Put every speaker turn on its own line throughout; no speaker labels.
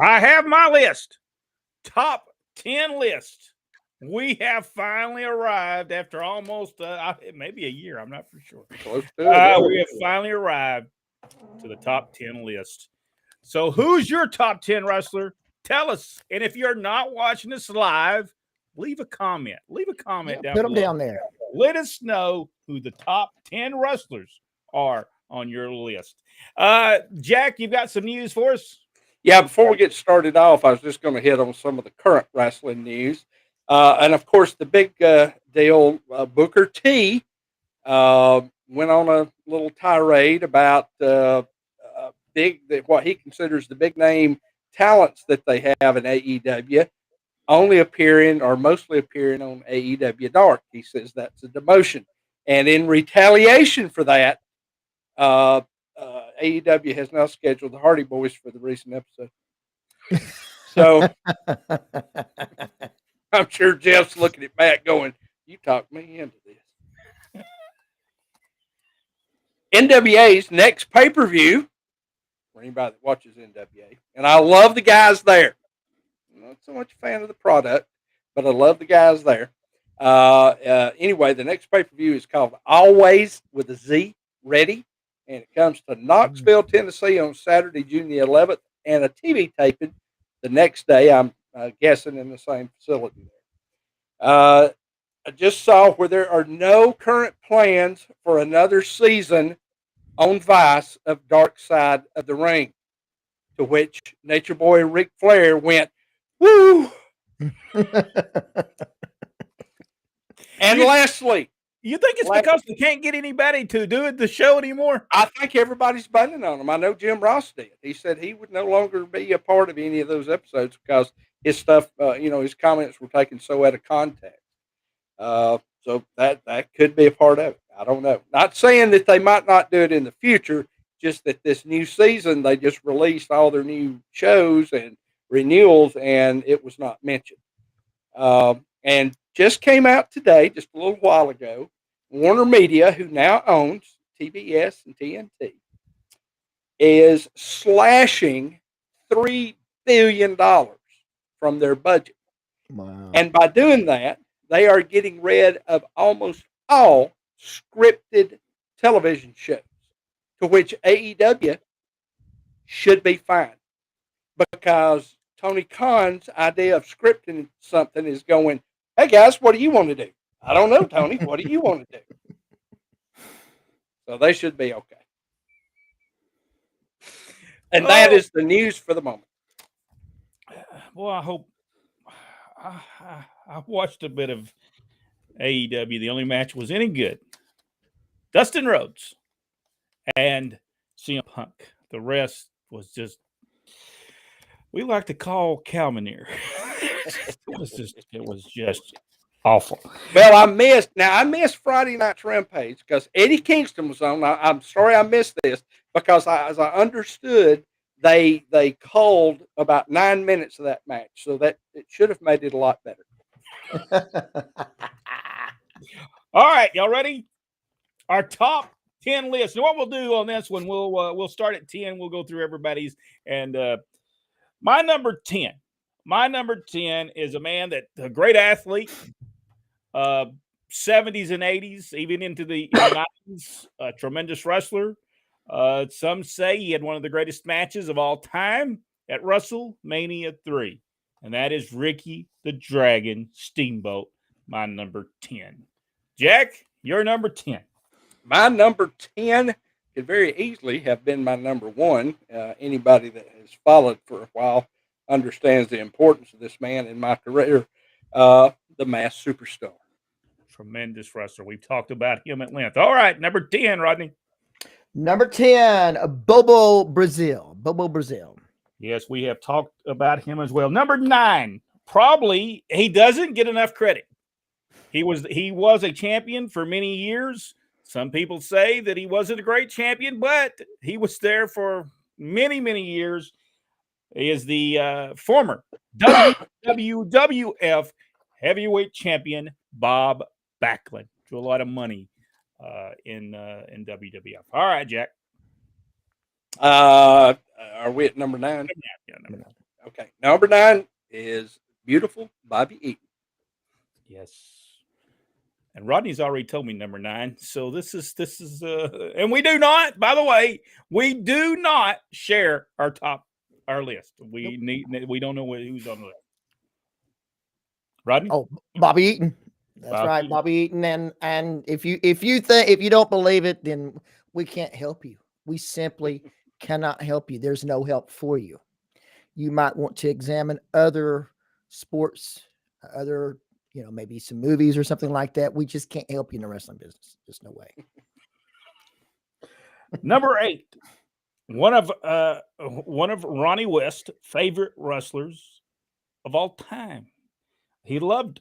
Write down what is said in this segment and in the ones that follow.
I have my list. Top 10 list. We have finally arrived after almost maybe a year. I'm not for sure.
Close to it.
We have finally arrived to the top 10 list. So, who's your top 10 wrestler? Tell us. And if you're not watching this live, leave a comment. Leave a comment down
Put
below.
them down there.
Let us know who the top 10 wrestlers are on your list. Jack, you've got some news for us?
Yeah, before we get started off, I was just going to hit on some of the current wrestling news. And, of course, the big deal, Booker T went on a little tirade about what he considers the big name talents that they have in AEW only appearing or mostly appearing on AEW Dark. He says that's a demotion. And in retaliation for that, AEW has now scheduled the Hardy Boys for the recent episode. So I'm sure Jeff's looking at Matt going, you talked me into this. NWA's next pay-per-view, for anybody that watches NWA, and I love the guys there. I'm not so much a fan of the product, but I love the guys there. Anyway, the next pay-per-view is called Always with a Z, Ready, and it comes to Knoxville, Tennessee on Saturday, June the 11th, and a TV taping the next day, I'm guessing in the same facility there. I just saw where there are no current plans for another season on Vice of Dark Side of the Ring, to which Nature Boy Ric Flair went, woo! And lastly,
you think it's because they can't get anybody to do the show anymore?
I think everybody's bunting on him. I know Jim Ross did. He said he would no longer be a part of any of those episodes because his stuff, his comments were taken so out of context. So that could be a part of it. I don't know. Not saying that they might not do it in the future, just that this new season, they just released all their new shows and renewals, and it was not mentioned. And just came out today, just a little while ago, Warner Media, who now owns TBS and TNT, is slashing $3 billion from their budget.
Wow.
And by doing that, they are getting rid of almost all scripted television shows, to which AEW should be fine. Because Tony Khan's idea of scripting something is going, hey guys, what do you want to do? I don't know, Tony. What do you want to do? So they should be okay. And that is the news for the moment.
Well, I hope I watched a bit of AEW. The only match was any good. Dustin Rhodes and CM Punk. The rest was just, we like to call Calmaneer. It was just awful.
Well, I missed Friday Night's Rampage because Eddie Kingston was on. I'm sorry I missed this because as I understood, they called about 9 minutes of that match, so that it should have made it a lot better.
All right, y'all ready? Our top 10 list. And what we'll do on this one, we'll start at 10. We'll go through everybody's. And my number 10 is a man a great athlete, 70s and 80s, even into the 90s, a tremendous wrestler. Some say he had one of the greatest matches of all time at WrestleMania 3. And that is Ricky the Dragon Steamboat, my number 10. Jack, your number 10.
My number 10 could very easily have been my number 1. Anybody that has followed for a while understands the importance of this man in my career, the Masked Superstar.
Tremendous wrestler. We've talked about him at length. All right, number 10, Rodney.
Number 10, Bobo Brazil. Bobo Brazil.
Yes, we have talked about him as well. Number 9, probably he doesn't get enough credit. He was a champion for many years. Some people say that he wasn't a great champion, but he was there for many, many years. He is the former WWF heavyweight champion, Bob Backlund. Drew a lot of money in WWF. All right, Jack.
Are we at number 9?
Yeah, number 9.
Okay. Number 9 is beautiful Bobby Eaton.
Yes. And Rodney's already told me number 9. So this is and we do not, by the way, we do not share our list. We don't know who's on the list. Rodney?
Oh, Bobby Eaton. That's
Bobby
right,
Eaton.
Bobby Eaton. And if you don't believe it, then we can't help you. We simply cannot help you. There's no help for you. You might want to examine other sports, other, maybe some movies or something like that. We just can't help you in the wrestling business. There's no way.
Number 8. One of Ronnie West's favorite wrestlers of all time. He loved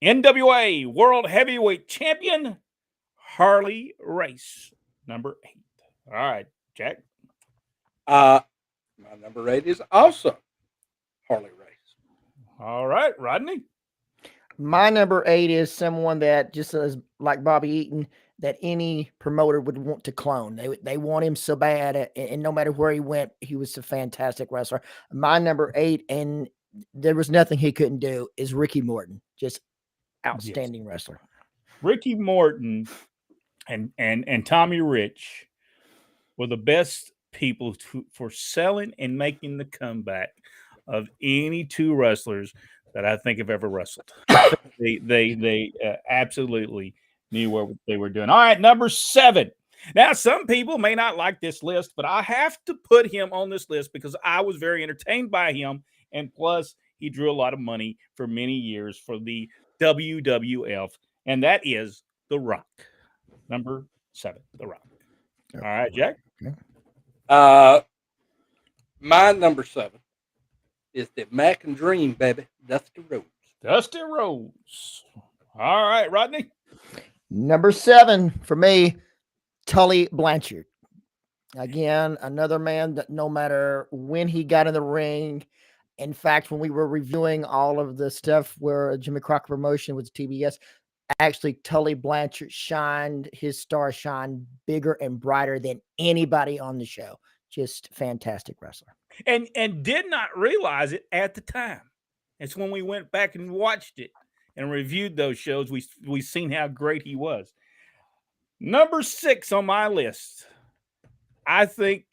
NWA World Heavyweight Champion Harley Race. Number 8. All right, Jack.
My number 8 is also Harley Race.
All right, Rodney.
My number 8 is someone that just as like Bobby Eaton, that any promoter would want to clone. They want him so bad, and no matter where he went, he was a fantastic wrestler. My number 8, and there was nothing he couldn't do, is Ricky Morton. Just outstanding wrestler.
Ricky Morton and Tommy Rich were the best people for selling and making the comeback of any two wrestlers that I think have ever wrestled. They absolutely knew what they were doing. All right, number 7. Now, some people may not like this list, but I have to put him on this list because I was very entertained by him, and plus he drew a lot of money for many years for the WWF, and that is The Rock. Number 7, The Rock. All right, Jack.
My number 7 is the American Dream, baby, Dusty Rhodes.
Dusty Rhodes. All right, Rodney.
Number 7 for me, Tully Blanchard. Again, another man that no matter when he got in the ring, in fact, when we were reviewing all of the stuff where Jimmy Crockett promotion was TBS, actually Tully Blanchard his star shined bigger and brighter than anybody on the show. Just fantastic wrestler.
And did not realize it at the time. It's when we went back and watched it and reviewed those shows, we seen how great he was. Number 6 on my list, I think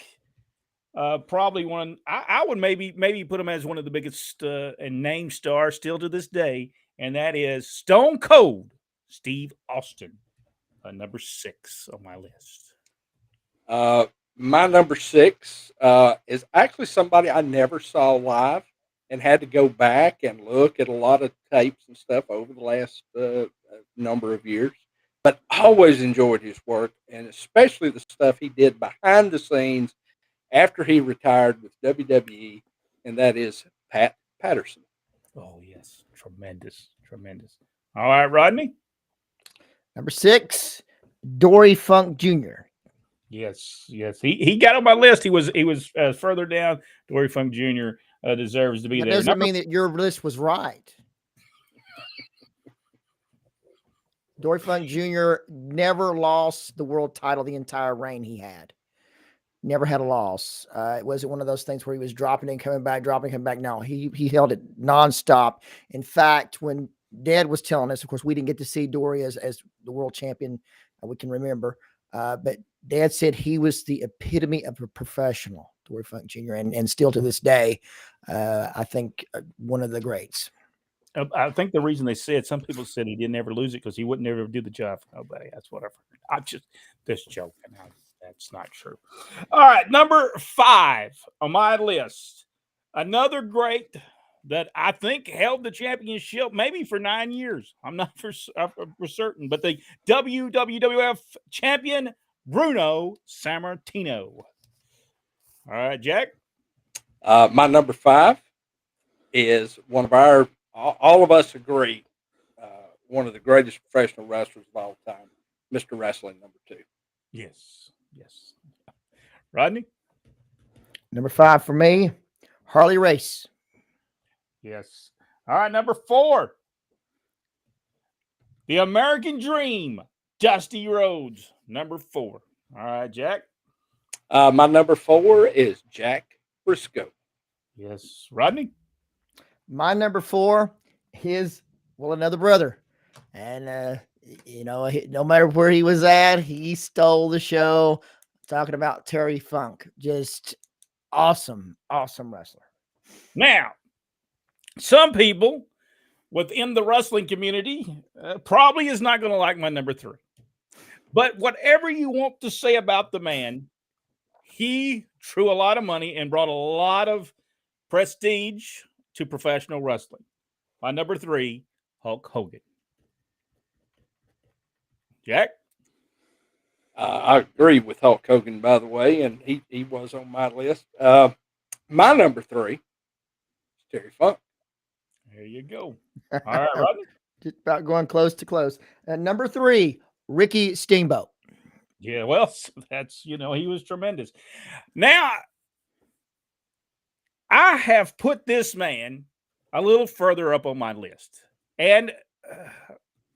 probably one. I would maybe put him as one of the biggest and name stars still to this day, and that is Stone Cold Steve Austin. Number 6 on my list.
My number 6 is actually somebody I never saw live and had to go back and look at a lot of tapes and stuff over the last number of years. But I always enjoyed his work, and especially the stuff he did behind the scenes after he retired with WWE, and that is Pat Patterson.
Oh, yes. Tremendous. All right, Rodney.
Number 6, Dory Funk Jr.
Yes. He got on my list. He was further down. Dory Funk Jr. Deserves to be
That
there.
doesn't mean that your list was right. Dory Funk Jr. never lost the world title the entire reign he had. Never had a loss. It wasn't one of those things where he was dropping and coming back, dropping and coming back. No, he held it nonstop. In fact, when Dad was telling us, of course, we didn't get to see Dory as the world champion. We can remember. But Dad said he was the epitome of a professional, Dory Funk Jr., and still to this day, I think one of the greats.
I think the reason they said, some people said he didn't ever lose it because he wouldn't ever do the job for nobody. That's what I've heard. I'm just joking. That's not true. All right, number 5 on my list. Another great that I think held the championship maybe for 9 years. I'm not for certain, but the WWF champion, Bruno Sammartino. All right, Jack.
My number 5 is one of our, all of us agree, one of the greatest professional wrestlers of all time, Mr. Wrestling number 2.
Yes. Rodney?
Number 5 for me, Harley Race.
Yes. All right, number 4. The American Dream, Dusty Rhodes. Number 4. All right, Jack.
My number 4 is Jack Briscoe.
Yes. Rodney?
My number 4, another brother. And, no matter where he was at, he stole the show. Talking about Terry Funk. Just awesome wrestler.
Now, some people within the wrestling community probably is not going to like my number 3. But whatever you want to say about the man, he drew a lot of money and brought a lot of prestige to professional wrestling. My number 3, Hulk Hogan. Jack?
I agree with Hulk Hogan, by the way, and he was on my list. My number 3 is Terry Funk.
There you go. All right, Rodney.
Just about going close to close. Number 3, Ricky Steamboat.
Yeah, well, that's, he was tremendous. Now, I have put this man a little further up on my list. And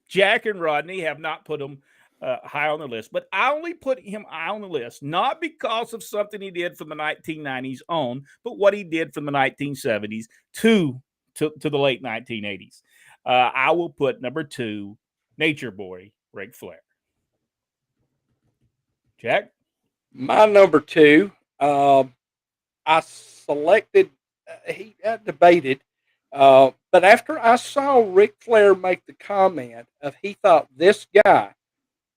Jack and Rodney have not put him high on the list. But I only put him high on the list, not because of something he did from the 1990s on, but what he did from the 1970s to the late 1980s. I will put number 2, Nature Boy, Ric Flair. Jack?
My number 2, I selected, I debated, but after I saw Ric Flair make the comment of he thought this guy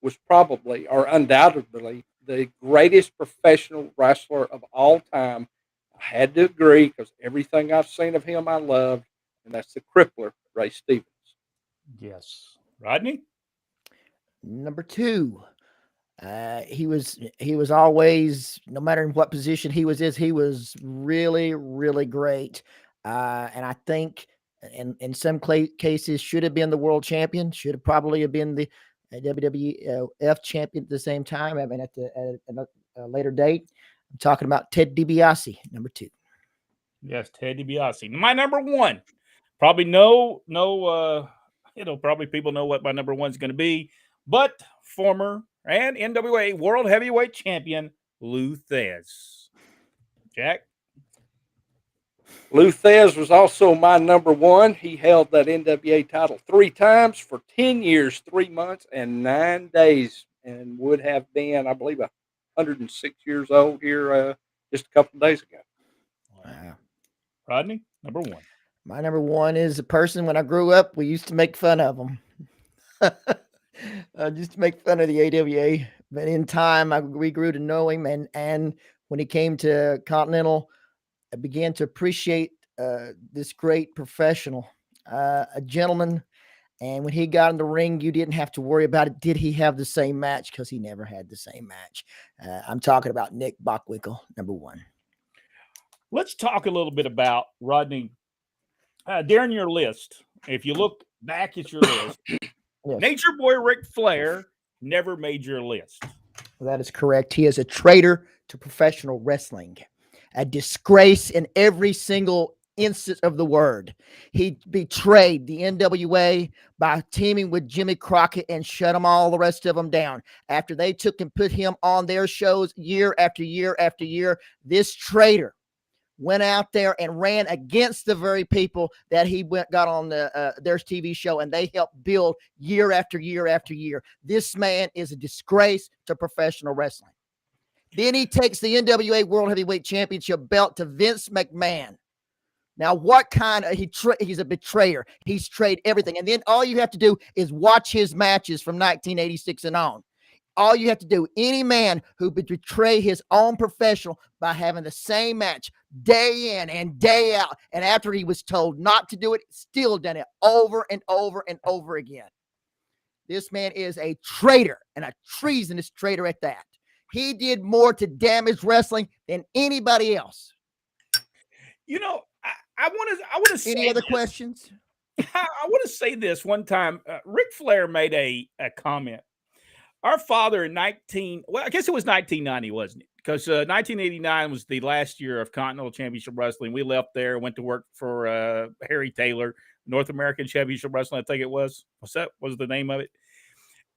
was probably or undoubtedly the greatest professional wrestler of all time, I had to agree because everything I've seen of him I loved, and that's the Crippler, Ray Stevens.
Yes. Rodney?
Number 2, he was always, no matter in what position he was really, really great. And I think in some cases should have been the world champion, should have probably have been the WWF champion at the same time. I mean, at a later date. I'm talking about Ted DiBiase, number 2.
Yes, Ted DiBiase. My number 1, probably probably people know what my number 1 is going to be, but former and NWA World Heavyweight Champion Lou Thesz. Jack?
Lou Thesz was also my number 1. He held that NWA title 3 times for 10 years, 3 months, and 9 days, and would have been, I believe, 106 years old here just a couple of days ago.
Wow.
Rodney, number 1.
My number 1 is a person when I grew up, we used to make fun of him. Just to make fun of the AWA. But in time, we grew to know him. And when he came to Continental, I began to appreciate this great professional, a gentleman. And when he got in the ring, you didn't have to worry about it. Did he have the same match? Because he never had the same match. I'm talking about Nick Bockwinkel, number 1.
Let's talk a little bit about Rodney. During your list, if you look back at your list,
Yes.
Nature Boy Ric Flair never made your list.
That is correct. He is a traitor to professional wrestling, a disgrace in every single instance of the word. He betrayed the NWA by teaming with Jimmy Crockett and shut them all, the rest of them down. After they took and put him on their shows year after year after year, this traitor went out there and ran against the very people that he got on their TV show, and they helped build year after year after year. This man is a disgrace to professional wrestling. Then he takes the NWA World Heavyweight Championship belt to Vince McMahon. Now, what kind of he's a betrayer. He's betrayed everything. And then all you have to do is watch his matches from 1986 and on. All you have to do, any man who would betray his own professional by having the same match day in and day out, and after he was told not to do it, still done it over and over and over again. This man is a traitor, and a treasonous traitor at that. He did more to damage wrestling than anybody else.
I want to say
any other questions?
I want to say this one time. Ric Flair made a comment. Our father in I guess it was 1990, wasn't it? Because 1989 was the last year of Continental Championship Wrestling. We left there, went to work for Harry Taylor, North American Championship Wrestling, I think it was. Was the name of it?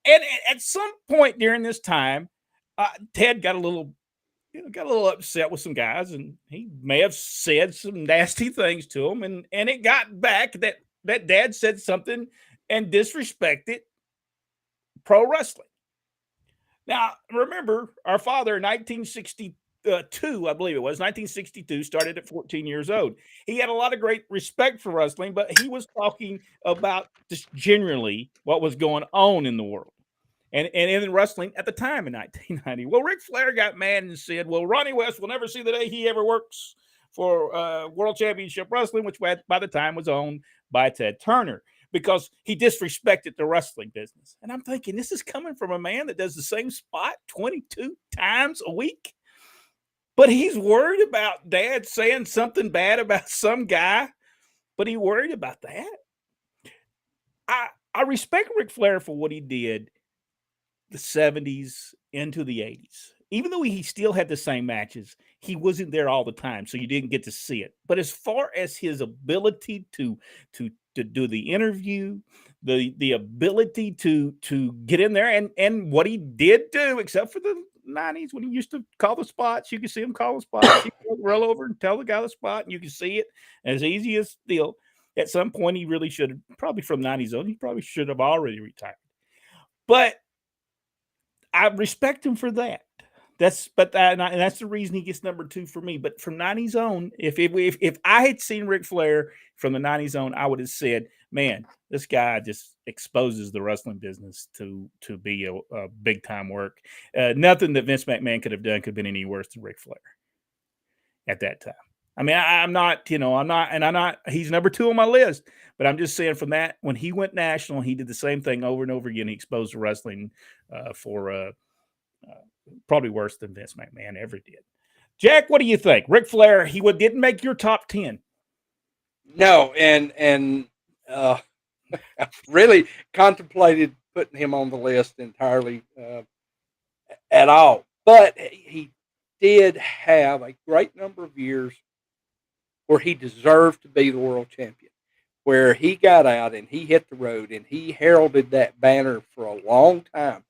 And at some point during this time, Ted got a little got a little upset with some guys, and he may have said some nasty things to them, and it got back that Dad said something and disrespected pro wrestling. Now, remember, our father in 1962, I believe it was 1962, started at 14 years old. He had a lot of great respect for wrestling, but he was talking about just generally what was going on in the world. And in wrestling at the time in 1990. Well, Ric Flair got mad and said, well, Ronnie West will never see the day he ever works for World Championship Wrestling, which by the time was owned by Ted Turner, because he disrespected the wrestling business. And I'm thinking, this is coming from a man that does the same spot 22 times a week. But he's worried about Dad saying something bad about some guy, but he worried about that. I respect Ric Flair for what he did the 70s into the 80s. Even though he still had the same matches, he wasn't there all the time, so you didn't get to see it. But as far as his ability to do the interview, the ability to get in there and what he did do, except for the 90s when he used to call the spots, you could see him call the spots. He would roll over and tell the guy the spot, and you can see it as easy as steel. At some point, he really should have, probably from 90s on, he probably should have already retired. But I respect him for that. That's the reason he gets number 2 for me. But from 90s on, if I had seen Ric Flair from the 90s on, I would have said, man, this guy just exposes the wrestling business to be a big time work. Nothing that Vince McMahon could have done could have been any worse than Ric Flair at that time. I mean, I'm not, he's number 2 on my list, but I'm just saying from that, when he went national, he did the same thing over and over again. He exposed the wrestling for probably worse than Vince McMahon ever did. Jack, what do you think? Ric Flair, he didn't make your top 10.
No, and I really contemplated putting him on the list entirely at all. But he did have a great number of years where he deserved to be the world champion, where he got out and he hit the road and he heralded that banner for a long time.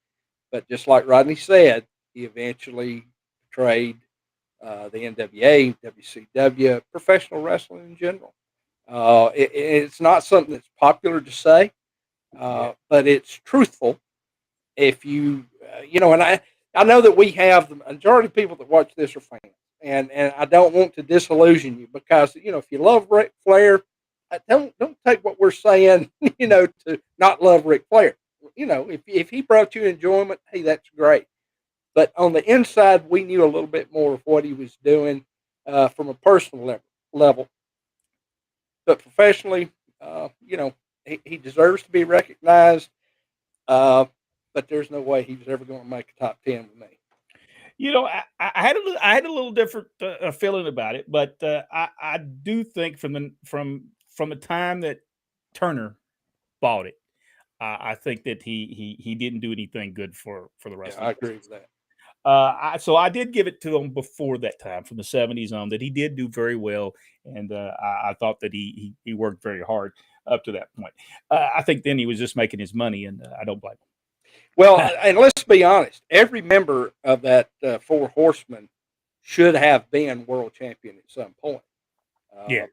But just like Rodney said, he eventually betrayed the NWA, WCW, professional wrestling in general. It's not something that's popular to say, but it's truthful. If you, and I know that we have the majority of people that watch this are fans. And I don't want to disillusion you because, if you love Ric Flair, don't take what we're saying, to not love Ric Flair. If he brought you enjoyment, hey, that's great. But on the inside, we knew a little bit more of what he was doing from a personal level. But professionally, he deserves to be recognized. But there's no way he was ever going to make a top 10 with me.
I had a little different feeling about it, but I do think from the time that Turner bought it, I think that he didn't do anything good for the wrestling.
I agree with that.
So I did give it to him before that time, from the 70s on, that he did do very well, and I thought that he worked very hard up to that point. I think then he was just making his money, and I don't blame him.
Well, and let's be honest, every member of that Four Horsemen should have been world champion at some point.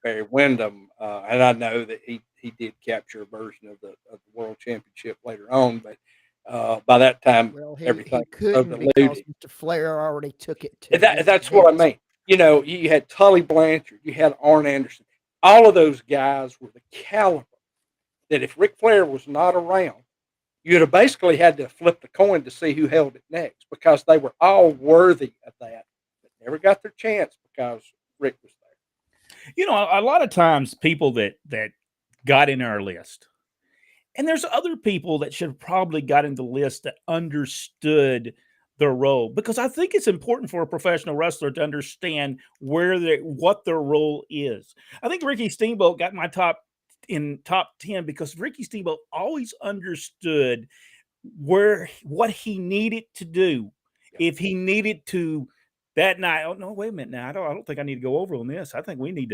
Barry Windham, and I know that he did capture a version of the world championship later on, but by that time, everything
he couldn't because Mr. Flair already took it.
That's what I mean. You had Tully Blanchard, you had Arn Anderson. All of those guys were the caliber that if Ric Flair was not around, you'd have basically had to flip the coin to see who held it next because they were all worthy of that, but never got their chance because Rick was there.
A lot of times people that got in our list, and there's other people that should have probably got in the list that understood their role, because I think it's important for a professional wrestler to understand what their role is. I think Ricky Steamboat got my top 10 because Ricky Steamboat always understood what he needed to do. If he needed to that night, oh no, wait a minute now. I don't think I need to go over on this. I think you need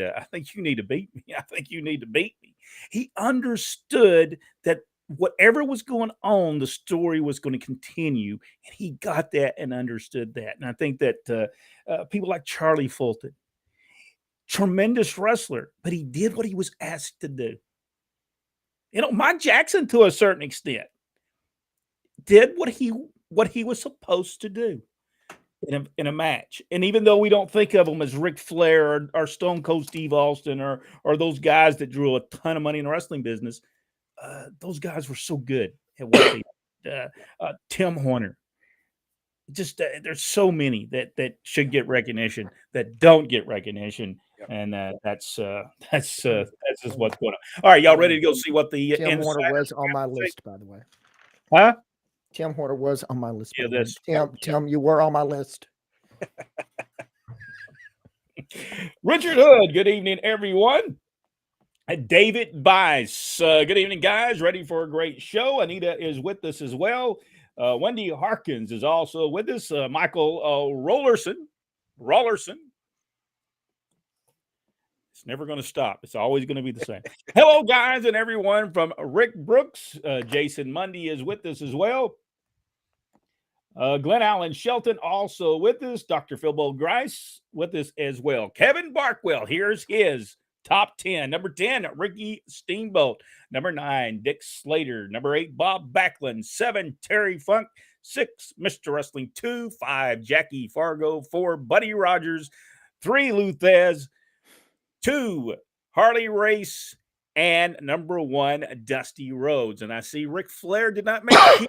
to beat me. I think you need to beat me. He understood that whatever was going on, the story was going to continue, and he got that and understood that. And I think that people like Charlie Fulton, tremendous wrestler, but he did what he was asked to do. Mike Jackson, to a certain extent, did what he was supposed to do in a match. And even though we don't think of him as Ric Flair or Stone Cold Steve Austin or those guys that drew a ton of money in the wrestling business, those guys were so good at what they did. Tim Horner. Just there's so many that should get recognition that don't get recognition.
Yep.
And that's just what's going on. All right, y'all ready to go see what the
Tim Horner was on my list, by the way.
Huh?
Tim Horner was on my list.
Yeah, that's
Tim, you were on my list.
Richard Hood. Good evening, everyone. David Bice. Good evening, guys. Ready for a great show. Anita is with us as well. Wendy Harkins is also with us. Michael Rollerson. It's never going to stop. It's always going to be the same. Hello, guys, and everyone from Rick Brooks. Jason Mundy is with us as well. Glenn Allen Shelton also with us. Dr. Philbo Grice with us as well. Kevin Barkwell, here's his top 10. Number 10, Ricky Steamboat. Number 9, Dick Slater. Number 8, Bob Backlund. 7, Terry Funk. 6, Mr. Wrestling. 2, 5, Jackie Fargo. 4, Buddy Rogers. 3, Luthez. 2, Harley Race. And number 1, Dusty Rhodes. And I see Ric Flair did not make the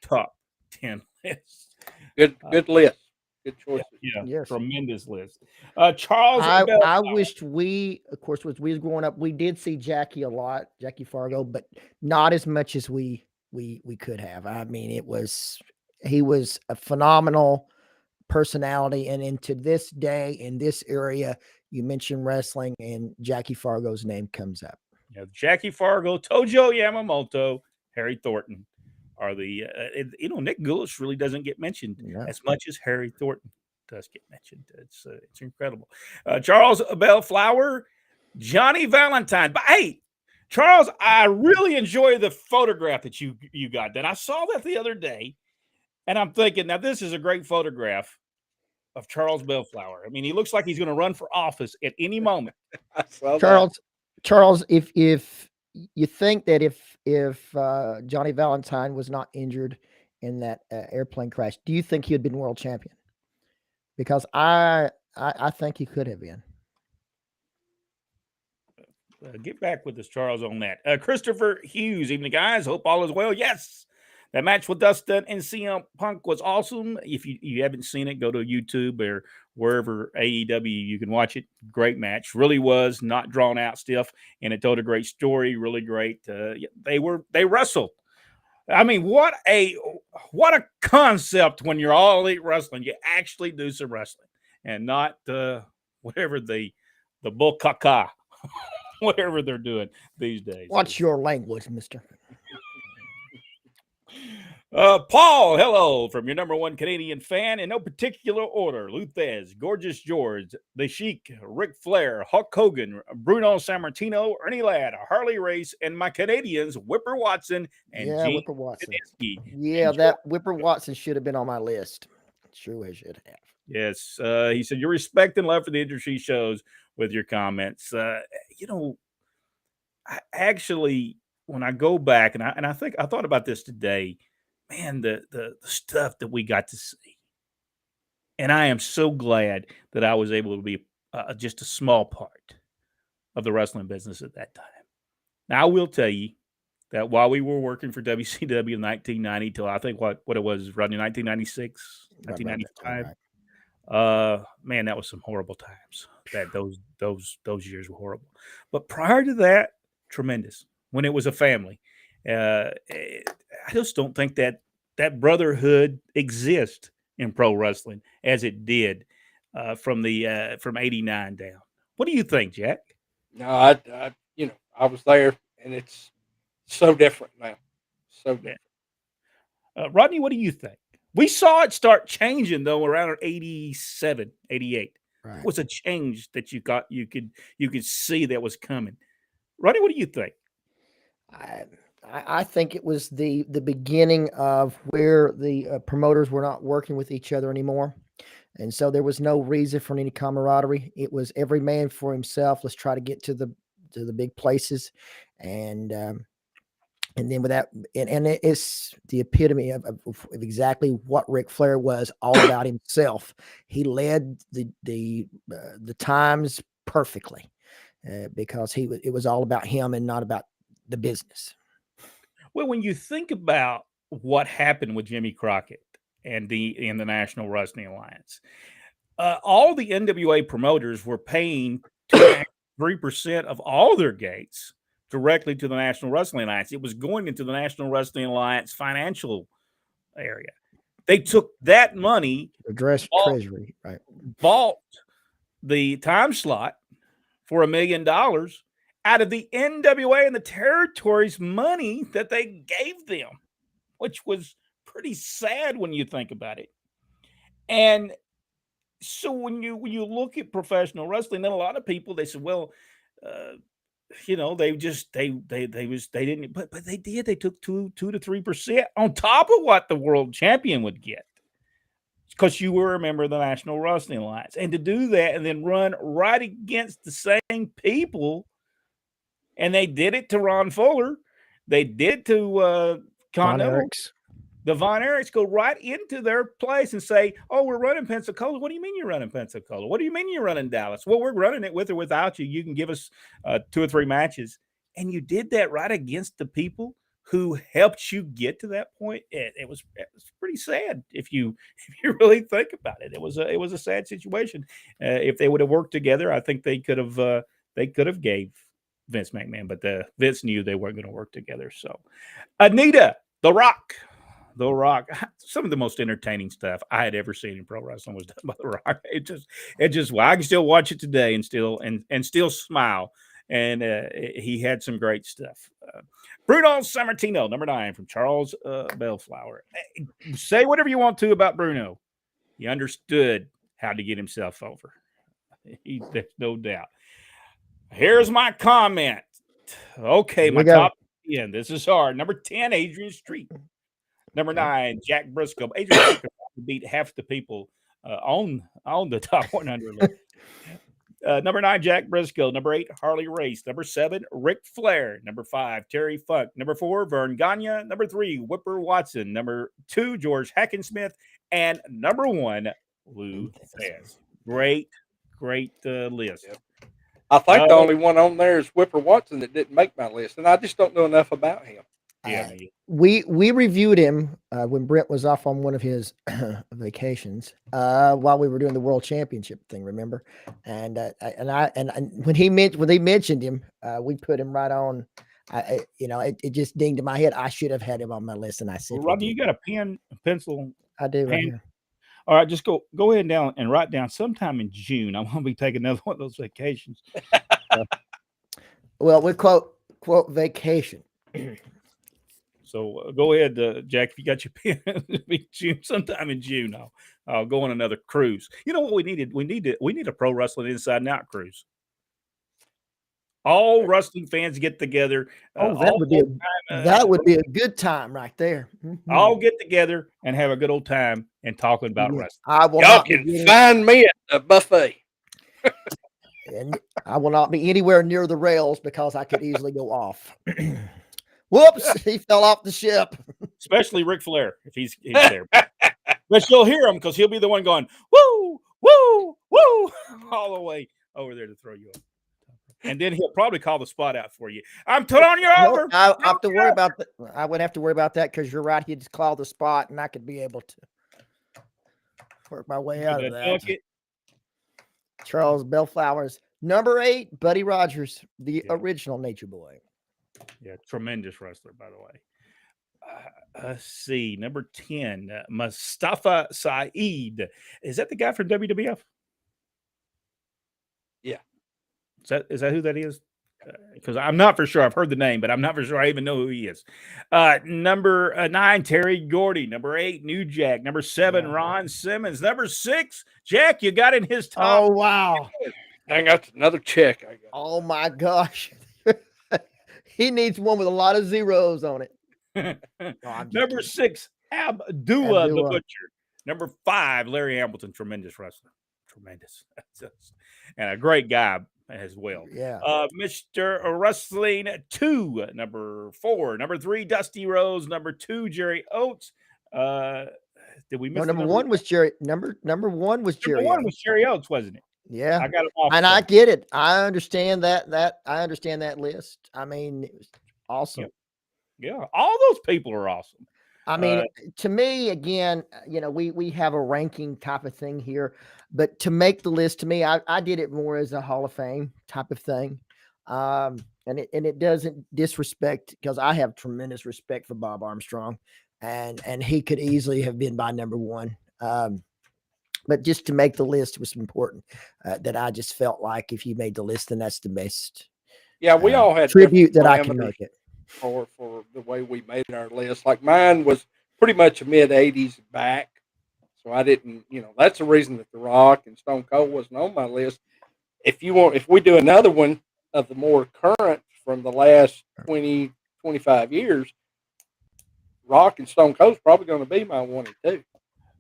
top 10 list.
Good list. Good choices.
Yeah,
Yes.
Tremendous list. Charles,
I wished of course, when we was growing up, we did see Jackie a lot, Jackie Fargo, but not as much as we could have. I mean, he was a phenomenal personality, and into this day, in this area, you mention wrestling, and Jackie Fargo's name comes up.
Yeah, Jackie Fargo, Tojo Yamamoto, Harry Thornton are the Nick Goulish really doesn't get mentioned as much as Harry Thornton does get mentioned. It's incredible. Charles Bellflower, Johnny Valentine. But hey, Charles, I really enjoy the photograph that you got. That I saw that the other day, and I'm thinking, now this is a great photograph of Charles Bellflower. I mean, he looks like he's going to run for office at any moment.
Charles, if you think that if Johnny Valentine was not injured in that airplane crash, do you think he had been world champion? Because I think he could have been.
Get back with us, Charles, on that. Christopher Hughes, evening, guys. Hope all is well. Yes, that match with Dustin and CM Punk was awesome. If you haven't seen it, go to YouTube or wherever AEW you can watch it. Great match. Really was not drawn out stiff, and it told a great story. Really great. They wrestled. I mean, what a concept when you're All Elite Wrestling. You actually do some wrestling and not whatever the bull caca, whatever they're doing these days.
Watch your language, mister.
Paul, hello from your number one Canadian fan in no particular order. Luthez, Gorgeous George, The Sheik, Ric Flair, Hulk Hogan, Bruno Sammartino, Ernie Ladd, Harley Race, and my Canadians, Whipper Watson and
Whipper Watson.
Kaninsky.
Yeah, that Whipper Watson should have been on my list. Sure as should have.
Yes. He said, your respect and love for the industry shows with your comments. I actually, when I go back and I thought about this today, man, the stuff that we got to see. And I am so glad that I was able to be just a small part of the wrestling business at that time. Now, I will tell you that while we were working for WCW in 1990 till I think what it was, running 1996, 1995, man, that was some horrible times. Those years were horrible. But prior to that, tremendous. When it was a family. I just don't think that brotherhood exists in pro wrestling as it did from 89 down. What do you think, Jack?
No, I was there, and it's so different now. So different.
Rodney, what do you think? We saw it start changing though around 87, 88.
Right.
It was a change that you could see that was coming. Rodney, what do you think?
I think it was the beginning of where the promoters were not working with each other anymore. And so there was no reason for any camaraderie. It was every man for himself. Let's try to get to the big places. And then with that, and it's the epitome of exactly what Ric Flair was, all about himself. He led the times perfectly because it was all about him and not about the business.
Well, when you think about what happened with Jimmy Crockett and the National Wrestling Alliance, all the NWA promoters were paying 3% of all their gates directly to the National Wrestling Alliance. It was going into the National Wrestling Alliance financial area. They took that money,
treasury, right?
Bought the time slot for $1 million out of the NWA and the territories money that they gave them, which was pretty sad when you think about it. And so when you look at professional wrestling, then a lot of people, they said, well, they didn't, but they did. They took 2 to 3% on top of what the world champion would get, because you were a member of the National Wrestling Alliance. And to do that and then run right against the same people, and they did it to Ron Fuller, they did to Continental. The Von Erichs go right into their place and say, oh, we're running Pensacola. What do you mean you're running Pensacola? What do you mean you're running Dallas? Well, we're running it with or without you. You can give us 2 or 3 matches. And you did that right against the people who helped you get to that point. It was pretty sad if you really think about it. It was a sad situation. If they would have worked together, I think they could have gave Vince McMahon, but Vince knew they weren't going to work together. So Anita, The Rock, some of the most entertaining stuff I had ever seen in pro wrestling was done by The Rock. It just, well, I can still watch it today and still smile. And he had some great stuff. Bruno Sammartino, number 9 from Charles Bellflower. Say whatever you want to about Bruno. He understood how to get himself over. There's no doubt. Here's my comment. Okay, my top 10. This is hard. Number 10, Adrian Street. Number 9, Jack Briscoe. Adrian Street beat half the people on the top 100 list. Number 9, Jack Briscoe. Number 8, Harley Race. Number 7, Ric Flair. Number 5, Terry Funk. Number 4, Vern Gagne. Number 3, Whipper Watson. Number 2, George Hackenschmidt. And number 1, Lou Thesz. Great list.
Yep. I think the only one on there is Whipper Watson that didn't make my list, and I just don't know enough about him.
Yeah,
we reviewed him when Brent was off on one of his vacations while we were doing the World Championship thing. Remember? And when he mentioned him, we put him right on. It just dinged in my head. I should have had him on my list, and I said,
well, Rodney, you got a pen, a pencil?
I do. Right here.
All right, just go ahead and write down sometime in June. I'm going to be taking another one of those vacations.
Well, we quote vacation.
So go ahead, Jack. If you got your pen, it'll be June, sometime in June. I'll go on another cruise. You know what we needed? We need a pro wrestling inside and out cruise. All wrestling fans get together.
That would be a good time right there. Mm-hmm.
All get together and have a good old time and talking about wrestling.
Y'all can find me at the buffet.
And I will not be anywhere near the rails because I could easily go off. Whoops, he fell off the ship.
Especially Ric Flair, if he's there. But you'll hear him because he'll be the one going, woo, woo, woo, all the way over there to throw you up. And then he'll probably call the spot out for you. I'm throwing you over.
I have to worry about that. I wouldn't have to worry about that because you're right. He'd just call the spot, and I could be able to work my way out of that. Charles Bellflower's number 8, Buddy Rogers, the original Nature Boy.
Yeah, tremendous wrestler, by the way. Let's see, number 10, Mustafa Saeed. Is that the guy from WWF?
Yeah.
Is that who that is? Because I'm not for sure. I've heard the name, but I'm not for sure I even know who he is. Number 9, Terry Gordy. Number 8, New Jack. Number 7, Ron Simmons. Number 6, Jack, you got in his top.
Oh, wow.
Hang on, another check.
Oh, my gosh. He needs one with a lot of zeros on it. I'm just
Number
kidding.
6, Abdullah the
Abdullah.
Butcher. Number 5, Larry Hamilton, tremendous wrestler. Tremendous. And a great guy as well.
Yeah.
Mr. Wrestling 2, number 4. Number 3, Dusty Rose. Number 2, Jerry Oates. Did we miss
No,
the
number one was Jerry. Number one was Jerry.
Number 1
Oates.
was Jerry Oates, wasn't it?
Yeah.
I got him off.
And I get it. I understand that I understand that list. I mean, it was awesome.
Yeah, all those people are awesome.
I mean, to me, again, we have a ranking type of thing here, but to make the list, to me, I did it more as a Hall of Fame type of thing. And it doesn't disrespect, because I have tremendous respect for Bob Armstrong, and he could easily have been by number 1. But just to make the list was important, that I just felt like if you made the list, then that's the best.
Yeah, we all had
tribute that I can
parameters
make it.
for the way we made our list. Like mine was pretty much a mid-'80s back, so I didn't. That's the reason that The Rock and Stone Cold wasn't on my list. If we do another one of the more current from the last 20, 25 years, Rock and Stone Cold's probably going to be my 1 and 2.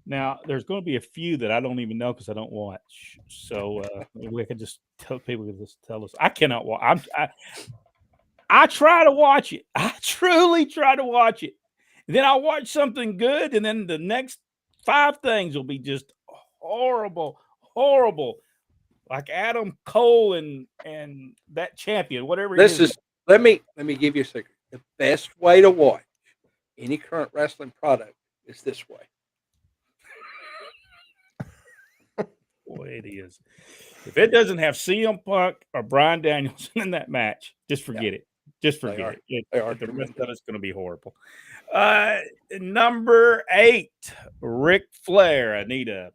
Now, there's going to be a few that I don't even know because I don't watch. So we could just tell people to just tell us. I cannot watch. I try to watch it. I truly try to watch it. Then I'll watch something good, and then the next 5 things will be just horrible, horrible. Like Adam Cole and that champion, whatever.
This is let me give you a secret. The best way to watch any current wrestling product is this way.
Boy, it is. If it doesn't have CM Punk or Bryan Danielson in that match, just forget it. Just forget it.
They are
the rest of it's going to be horrible. Number 8, Ric Flair, Anita.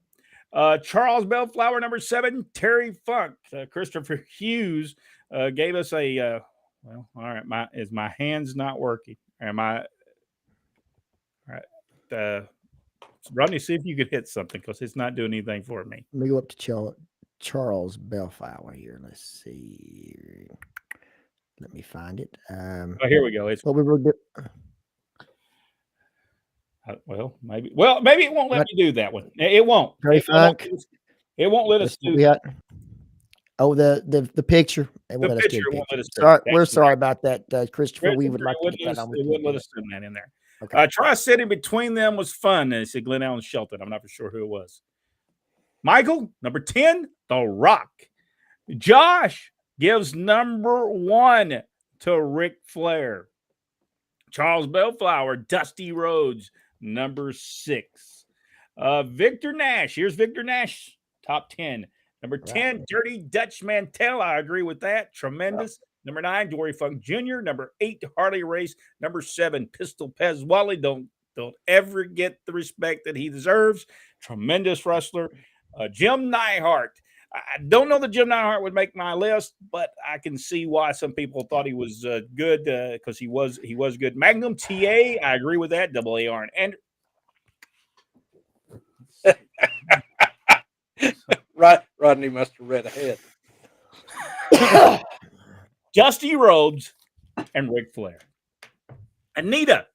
Charles Bellflower, number 7, Terry Funk. Christopher Hughes gave us a all right. My hand's not working? Am I? All right. Rodney, see if you could hit something because it's not doing anything for me.
Let me go up to Charles Bellflower here. Let's see. Let me find it.
Here we go. It's
what we were doing.
maybe it won't let me do that one. It won't.
Terry Funk.
It won't let us do
that. Oh, the picture. It won't let us do the picture. Sorry, we're sorry about that, Christopher. We would like to get that on.
It wouldn't let us do that in there. Okay. Tri-City between them was fun. And it said Glenn Allen Shelton. I'm not for sure who it was. Michael, number 10, The Rock. Josh gives number 1 to Ric Flair. Charles Bellflower, Dusty Rhodes, number 6. Victor Nash. Here's Victor Nash, top 10. Number 10, Dirty Dutch Mantell. I agree with that. Tremendous. Number 9, Dory Funk Jr. Number 8, Harley Race. Number 7, Pistol Pez Wally. Don't ever get the respect that he deserves. Tremendous wrestler. Jim Neidhart. I don't know that Jim Neidhart would make my list, but I can see why some people thought he was good because he was good. Magnum TA. I agree with that. Double AR and
Rodney must have read ahead.
Dusty Rhodes and Ric Flair. Anita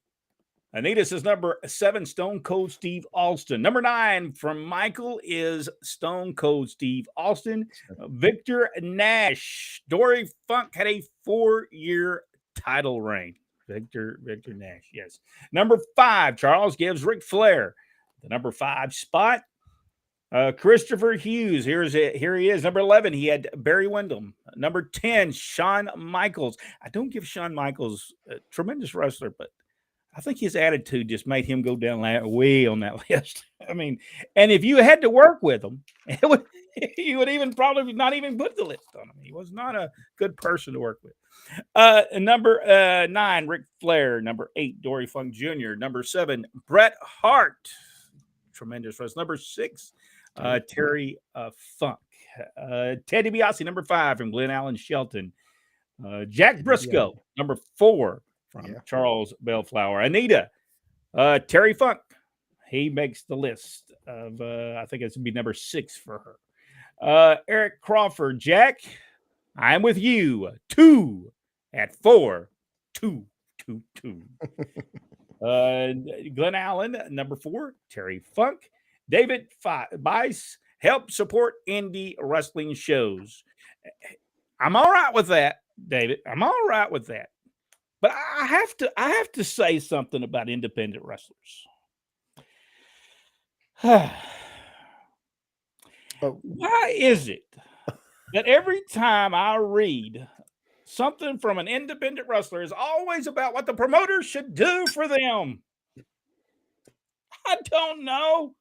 says number 7, Stone Cold Steve Austin. Number 9 from Michael is Stone Cold Steve Austin. Victor Nash. Dory Funk had a 4-year title reign. Victor Nash, yes. Number 5, Charles gives Ric Flair the number 5 spot. Christopher Hughes, here he is. Number 11, he had Barry Windham. Number 10, Shawn Michaels. I don't give Shawn Michaels a tremendous wrestler, but I think his attitude just made him go down way on that list. I mean, and if you had to work with him, you would even probably not even put the list on him. He was not a good person to work with. Number 9, Ric Flair. Number 8, Dory Funk Jr. Number 7, Bret Hart. Tremendous wrestler. Number 6, Terry Funk. Ted DiBiase, number 5 from Glenn Allen Shelton. Jack Briscoe, number 4 from Charles Bellflower. Anita, Terry Funk. He makes the list of, I think it's going to be number 6 for her. Eric Crawford, Jack, I'm with you. 2 at 4 2. Glenn Allen, number 4. Terry Funk. David Bice, help support indie wrestling shows. I'm all right with that, David. I'm all right with that. But I have to say something about independent wrestlers. Why is it that every time I read something from an independent wrestler is always about what the promoter should do for them? I don't know.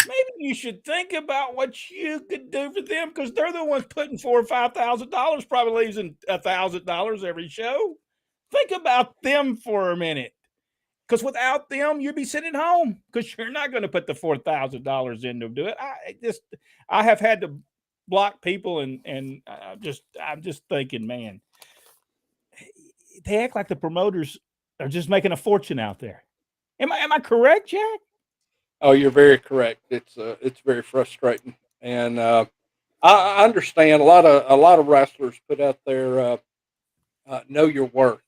Maybe you should think about what you could do for them, because they're the ones putting $4,000 or $5,000, probably losing $1,000 every show. Think about them for a minute, because without them, you'd be sitting home, because you're not going to put the $4,000 in to do it. I have had to block people, and I'm just thinking, man, they act like the promoters are just making a fortune out there. Am I correct, Jack?
Oh, you're very correct. It's very frustrating, and I understand a lot of wrestlers put out their know your worth,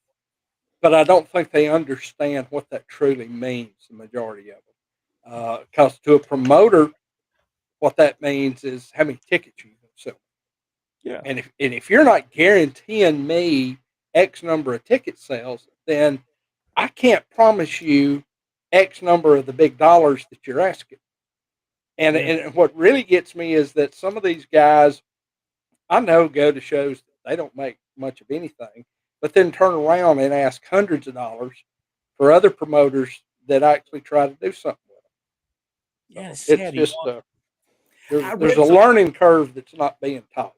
but I don't think they understand what that truly means. The majority of them, because to a promoter, what that means is how many tickets you can sell.
Yeah.
And if you're not guaranteeing me X number of ticket sales, then I can't promise you X number of the big dollars that you're asking. And what really gets me is that some of these guys I know go to shows that they don't make much of anything, but then turn around and ask hundreds of dollars for other promoters that actually try to do something with them.
Yeah,
So it's just
I
there's
read
a
some-
learning curve that's not being taught.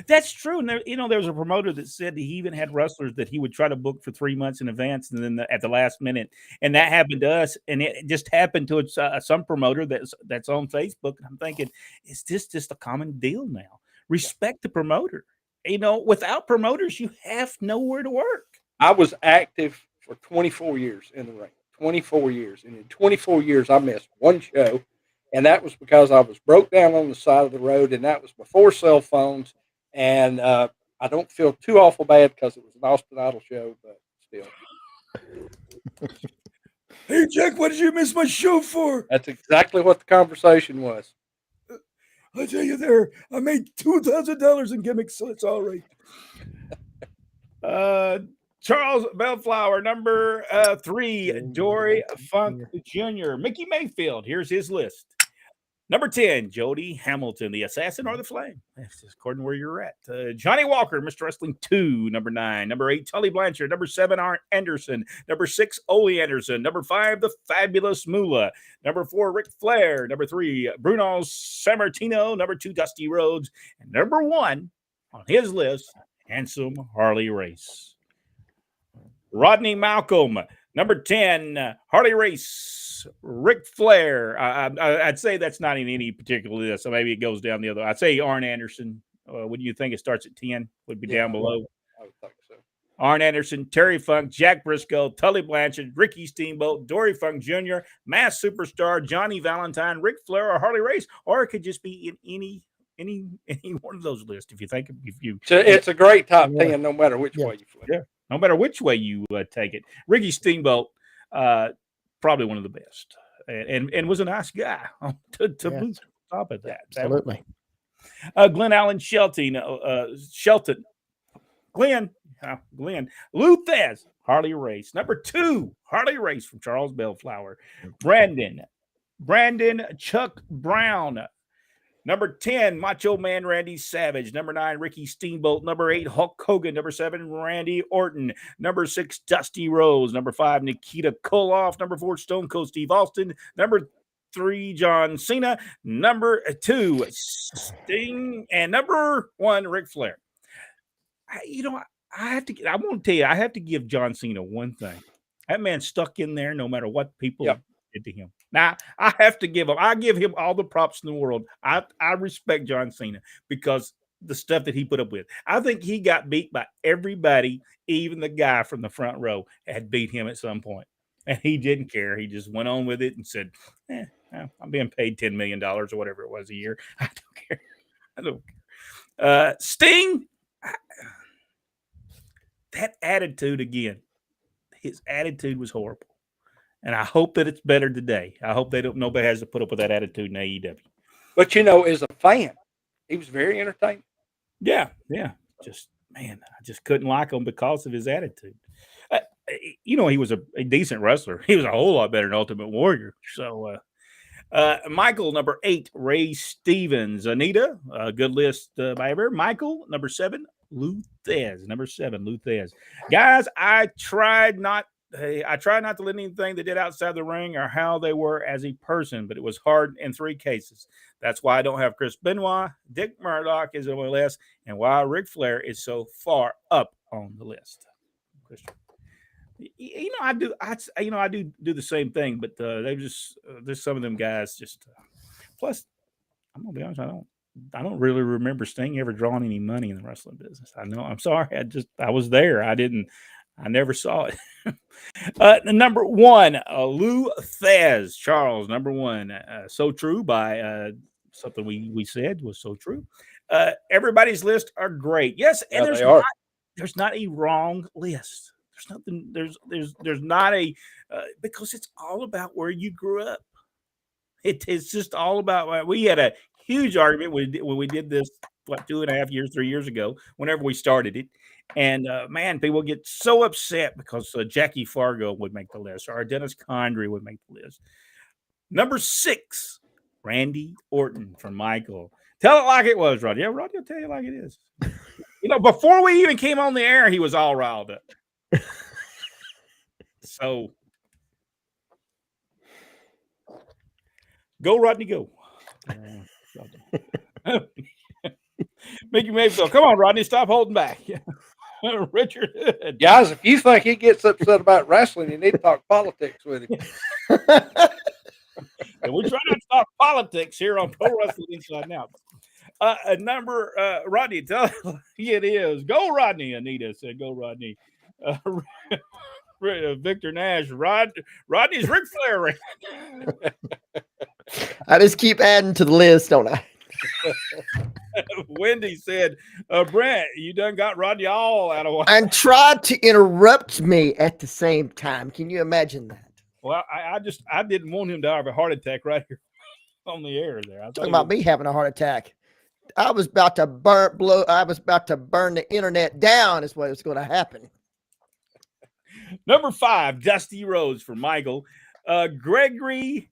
That's true. And there was a promoter that said he even had wrestlers that he would try to book for 3 months in advance, and then at the last minute. And that happened to us, and it just happened to some promoter that's on Facebook. And I'm thinking, is this just a common deal now? Respect the promoter. Without promoters, you have nowhere to work.
I was active for 24 years in the ring. 24 years, and in 24 years, I missed one show, and that was because I was broke down on the side of the road, and that was before cell phones. And I don't feel too awful bad because it was an Austin Idol show, but still.
Hey, Jack, what did you miss my show for?
That's exactly what the conversation was.
I tell you, I made $2,000 in gimmicks, so it's all right. Charles Bellflower, number 3, Dory Funk Jr. Mickey Mayfield, here's his list. Number 10, Jody Hamilton, the Assassin or the Flame. That's just according to where you're at. Johnny Walker, Mr. Wrestling 2, number 9. Number 8, Tully Blanchard. Number 7, Arn Anderson. Number 6, Ole Anderson. Number 5, The Fabulous Moolah. Number 4, Ric Flair. Number 3, Bruno Sammartino. Number 2, Dusty Rhodes. And number 1 on his list, Handsome Harley Race. Rodney Malcolm. Number 10, Harley Race. Ric Flair. I'd say that's not in any particular list, so maybe it goes down the other. I'd say Arn Anderson. What do you think? It starts at 10? Would be down below.
I would think so.
Arn Anderson, Terry Funk, Jack Briscoe, Tully Blanchard, Ricky Steamboat, Dory Funk Jr., Mass Superstar, Johnny Valentine, Ric Flair, or Harley Race, or it could just be in any one of those lists. If you think
it's a great top 10, no matter which way you flip.
Yeah. No matter which way you take it. Ricky Steamboat, probably one of the best, and was a nice guy to boot on top of that.
Absolutely.
Glenn Allen Shelton, Glenn Lou Thez, Harley Race. Number 2, Harley Race from Charles Bellflower. Brandon Chuck Brown. Number 10, Macho Man Randy Savage. Number 9, Ricky Steamboat. Number 8, Hulk Hogan. Number 7, Randy Orton. Number 6, Dusty Rhodes. Number 5, Nikita Koloff. Number 4, Stone Cold Steve Austin. Number 3, John Cena. Number 2, Sting. And number 1, Ric Flair. I want to tell you, I have to give John Cena one thing. That man stuck in there no matter what people did to him. Now, I give him all the props in the world. I respect John Cena because the stuff that he put up with. I think he got beat by everybody, even the guy from the front row had beat him at some point. And he didn't care. He just went on with it and said, I'm being paid $10 million or whatever it was a year. I don't care. Sting, that attitude again. his attitude was horrible. And I hope that it's better today. I hope nobody has to put up with that attitude in AEW.
But as a fan, he was very entertaining.
Yeah. Just man, I just couldn't like him because of his attitude. He was a decent wrestler. He was a whole lot better than Ultimate Warrior. So, Michael, number 8, Ray Stevens. Anita, a good list by everyone. Michael, number 7, Lou Thesz. Number 7, Lou Thesz. Guys, I tried not to let anything they did outside the ring or how they were as a person, but it was hard in 3 cases. That's why I don't have Chris Benoit, Dick Murdoch is on my list, and why Ric Flair is so far up on the list. Christian. I do the same thing, but they just there's some of them guys just. Plus, I'm gonna be honest, I don't really remember Sting ever drawing any money in the wrestling business. I know, I'm sorry, I was there. I never saw it. Number 1, Lou Thesz, Charles. Number 1, so true by something we said was so true. Everybody's list are great. Yes, and there's not a wrong list. There's nothing. There's not a because it's all about where you grew up. It's just all about. We had a huge argument when we did this 2.5 years, 3 years ago. Whenever we started it, and man, people get so upset because Jackie Fargo would make the list, or Dennis Condrey would make the list. Number 6, Randy Orton from Michael. Tell it like it was, Roddy. Yeah, Roddy will tell you like it is. Before we even came on the air, he was all riled up. So go, Rodney, go. Mickey Mayfield, come on, Rodney, stop holding back. Richard Hood.
Guys, if you think he gets upset about wrestling, you need to talk politics with him.
And we try not to talk politics here on Pro Wrestling Inside and Out. Rodney, tell it is. Go, Rodney. Anita said, go, Rodney. Victor Nash. Rodney's Ric Flair.
I just keep adding to the list, don't I?
Wendy said, Brent, you done got Rodney all out of one.
And tried to interrupt me at the same time. Can you imagine that?
Well, I didn't want him to have a heart attack right here on the air there.
Talking about me having a heart attack. I was about to burn the internet down is what was going to happen.
Number 5, Dusty Rhodes for Michael. Gregory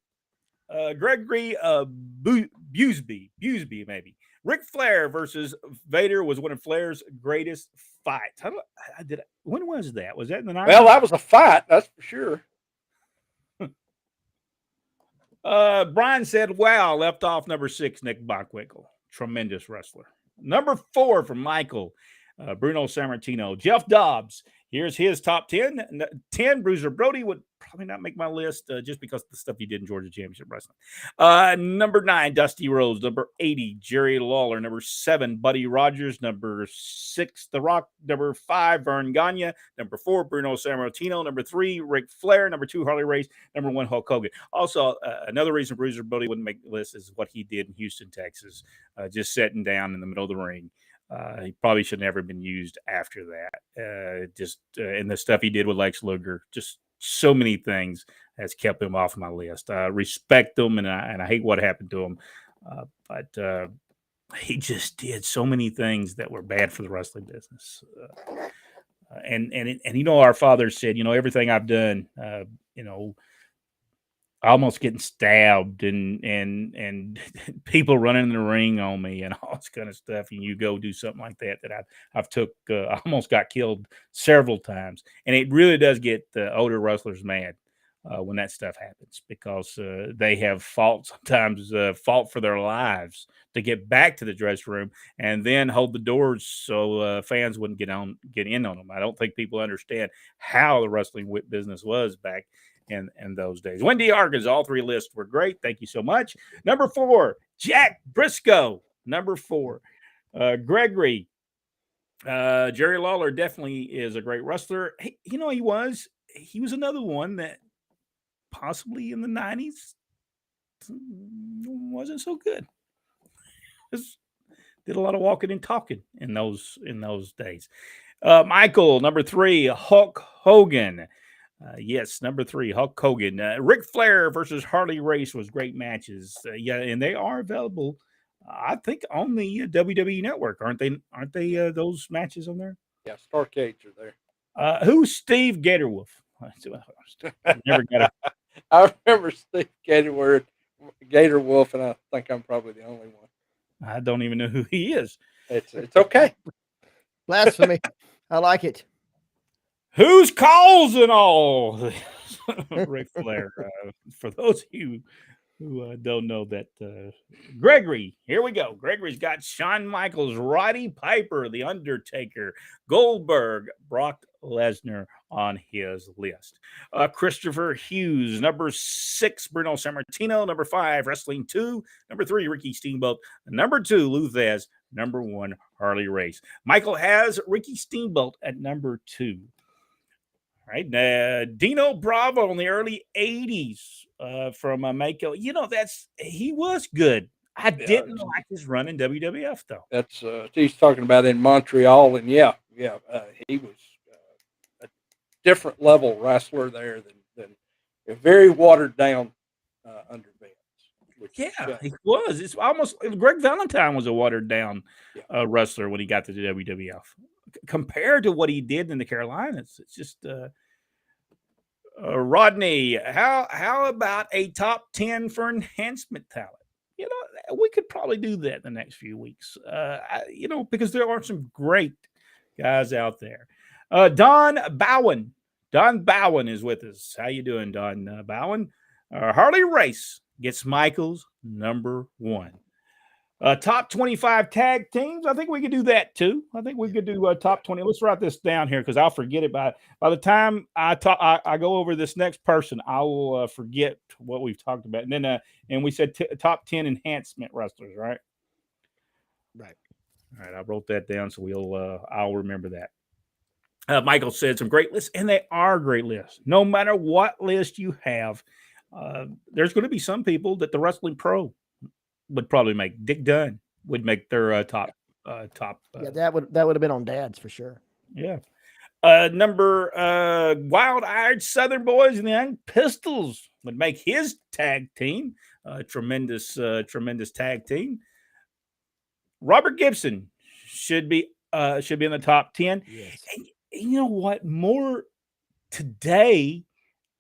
Busby, maybe. Ric Flair versus Vader was one of Flair's greatest fights. When was that? Was that in the 90s?
Well, that was a fight, that's for sure.
Brian said, wow, left off number 6, Nick Bockwinkel. Tremendous wrestler. Number 4 from Michael, Bruno Sammartino. Jeff Dobbs. Here's his top 10. 10, Bruiser Brody would probably not make my list just because of the stuff he did in Georgia Championship Wrestling. Number 9, Dusty Rhodes. Number 80, Jerry Lawler. Number 7, Buddy Rogers. Number 6, The Rock. Number 5, Vern Gagne. Number 4, Bruno Sammartino. Number 3, Ric Flair. Number 2, Harley Race. Number 1, Hulk Hogan. Also, another reason Bruiser Brody wouldn't make the list is what he did in Houston, Texas, just sitting down in the middle of the ring. He probably should have never been used after that. And the stuff he did with Lex Luger, just so many things has kept him off my list. I respect him, and I hate what happened to him. But he just did so many things that were bad for the wrestling business. And our father said, everything I've done, almost getting stabbed and people running in the ring on me and all this kind of stuff. And you go do something like that I've took, I almost got killed several times. And it really does get the older wrestlers mad when that stuff happens, because they have fought for their lives to get back to the dressing room and then hold the doors so fans wouldn't get in on them. I don't think people understand how the wrestling business was back in those days. Wendy Argins, all 3 lists were great. Thank you so much. Number 4, Jack Briscoe. Number 4, Gregory. Jerry Lawler definitely is a great wrestler. He was another one that possibly in the 90s wasn't so good. Just did a lot of walking and talking in those days. Michael, number 3, Hulk Hogan. Yes, number 3, Hulk Hogan. Ric Flair versus Harley Race was great matches. Yeah, and they are available, I think, on the WWE Network, aren't they? Aren't they those matches on there?
Yeah, Starcades are there.
Who's Steve Gatorwolf? Never got a.
I remember Steve Gator Wolf, and I think I'm probably the only one.
I don't even know who he is.
It's okay.
Blasphemy. I like it.
Who's causing all this? Ric Flair. For those of you who don't know that, Gregory, here we go. Gregory's got Shawn Michaels, Roddy Piper, The Undertaker, Goldberg, Brock Lesnar on his list. Christopher Hughes, number 6, Bruno Sammartino, number 5, Wrestling 2, number 3, Ricky Steamboat, number 2, Lou Thesz, number 1, Harley Race. Michael has Ricky Steamboat at number 2. All right, Dino Bravo in the early 80s from Mako. He was good. I didn't like his run in WWF, though.
That's he's talking about in Montreal, and he was a different level wrestler there than a very watered down under Vince.
He was. It's almost Greg Valentine was a watered down wrestler when he got to the WWF. Compared to what he did in the Carolinas, it's just Rodney. How about a top 10 for enhancement talent? We could probably do that in the next few weeks. Because there are some great guys out there. Don Bowen. Don Bowen is with us. How you doing, Don Bowen? Harley Race gets Michaels number 1. Top 25 tag teams. I think we could do that too. I think we could do top 20. Let's write this down here because I'll forget it by the time I go over this next person. I will forget what we've talked about. And then and we said top 10 enhancement wrestlers, right?
Right.
All right. I wrote that down so I'll remember that. Michael said some great lists, and they are great lists. No matter what list you have, there's going to be some people that the Wrestling Pro would probably make. Dick Dunn would make their top.
That would have been on Dad's for sure.
Yeah. Number Wild-Eyed Southern Boys and the Young Pistols would make his tag team. Tremendous tag team. Robert Gibson should be in the top 10.
Yes.
And you know what? More today,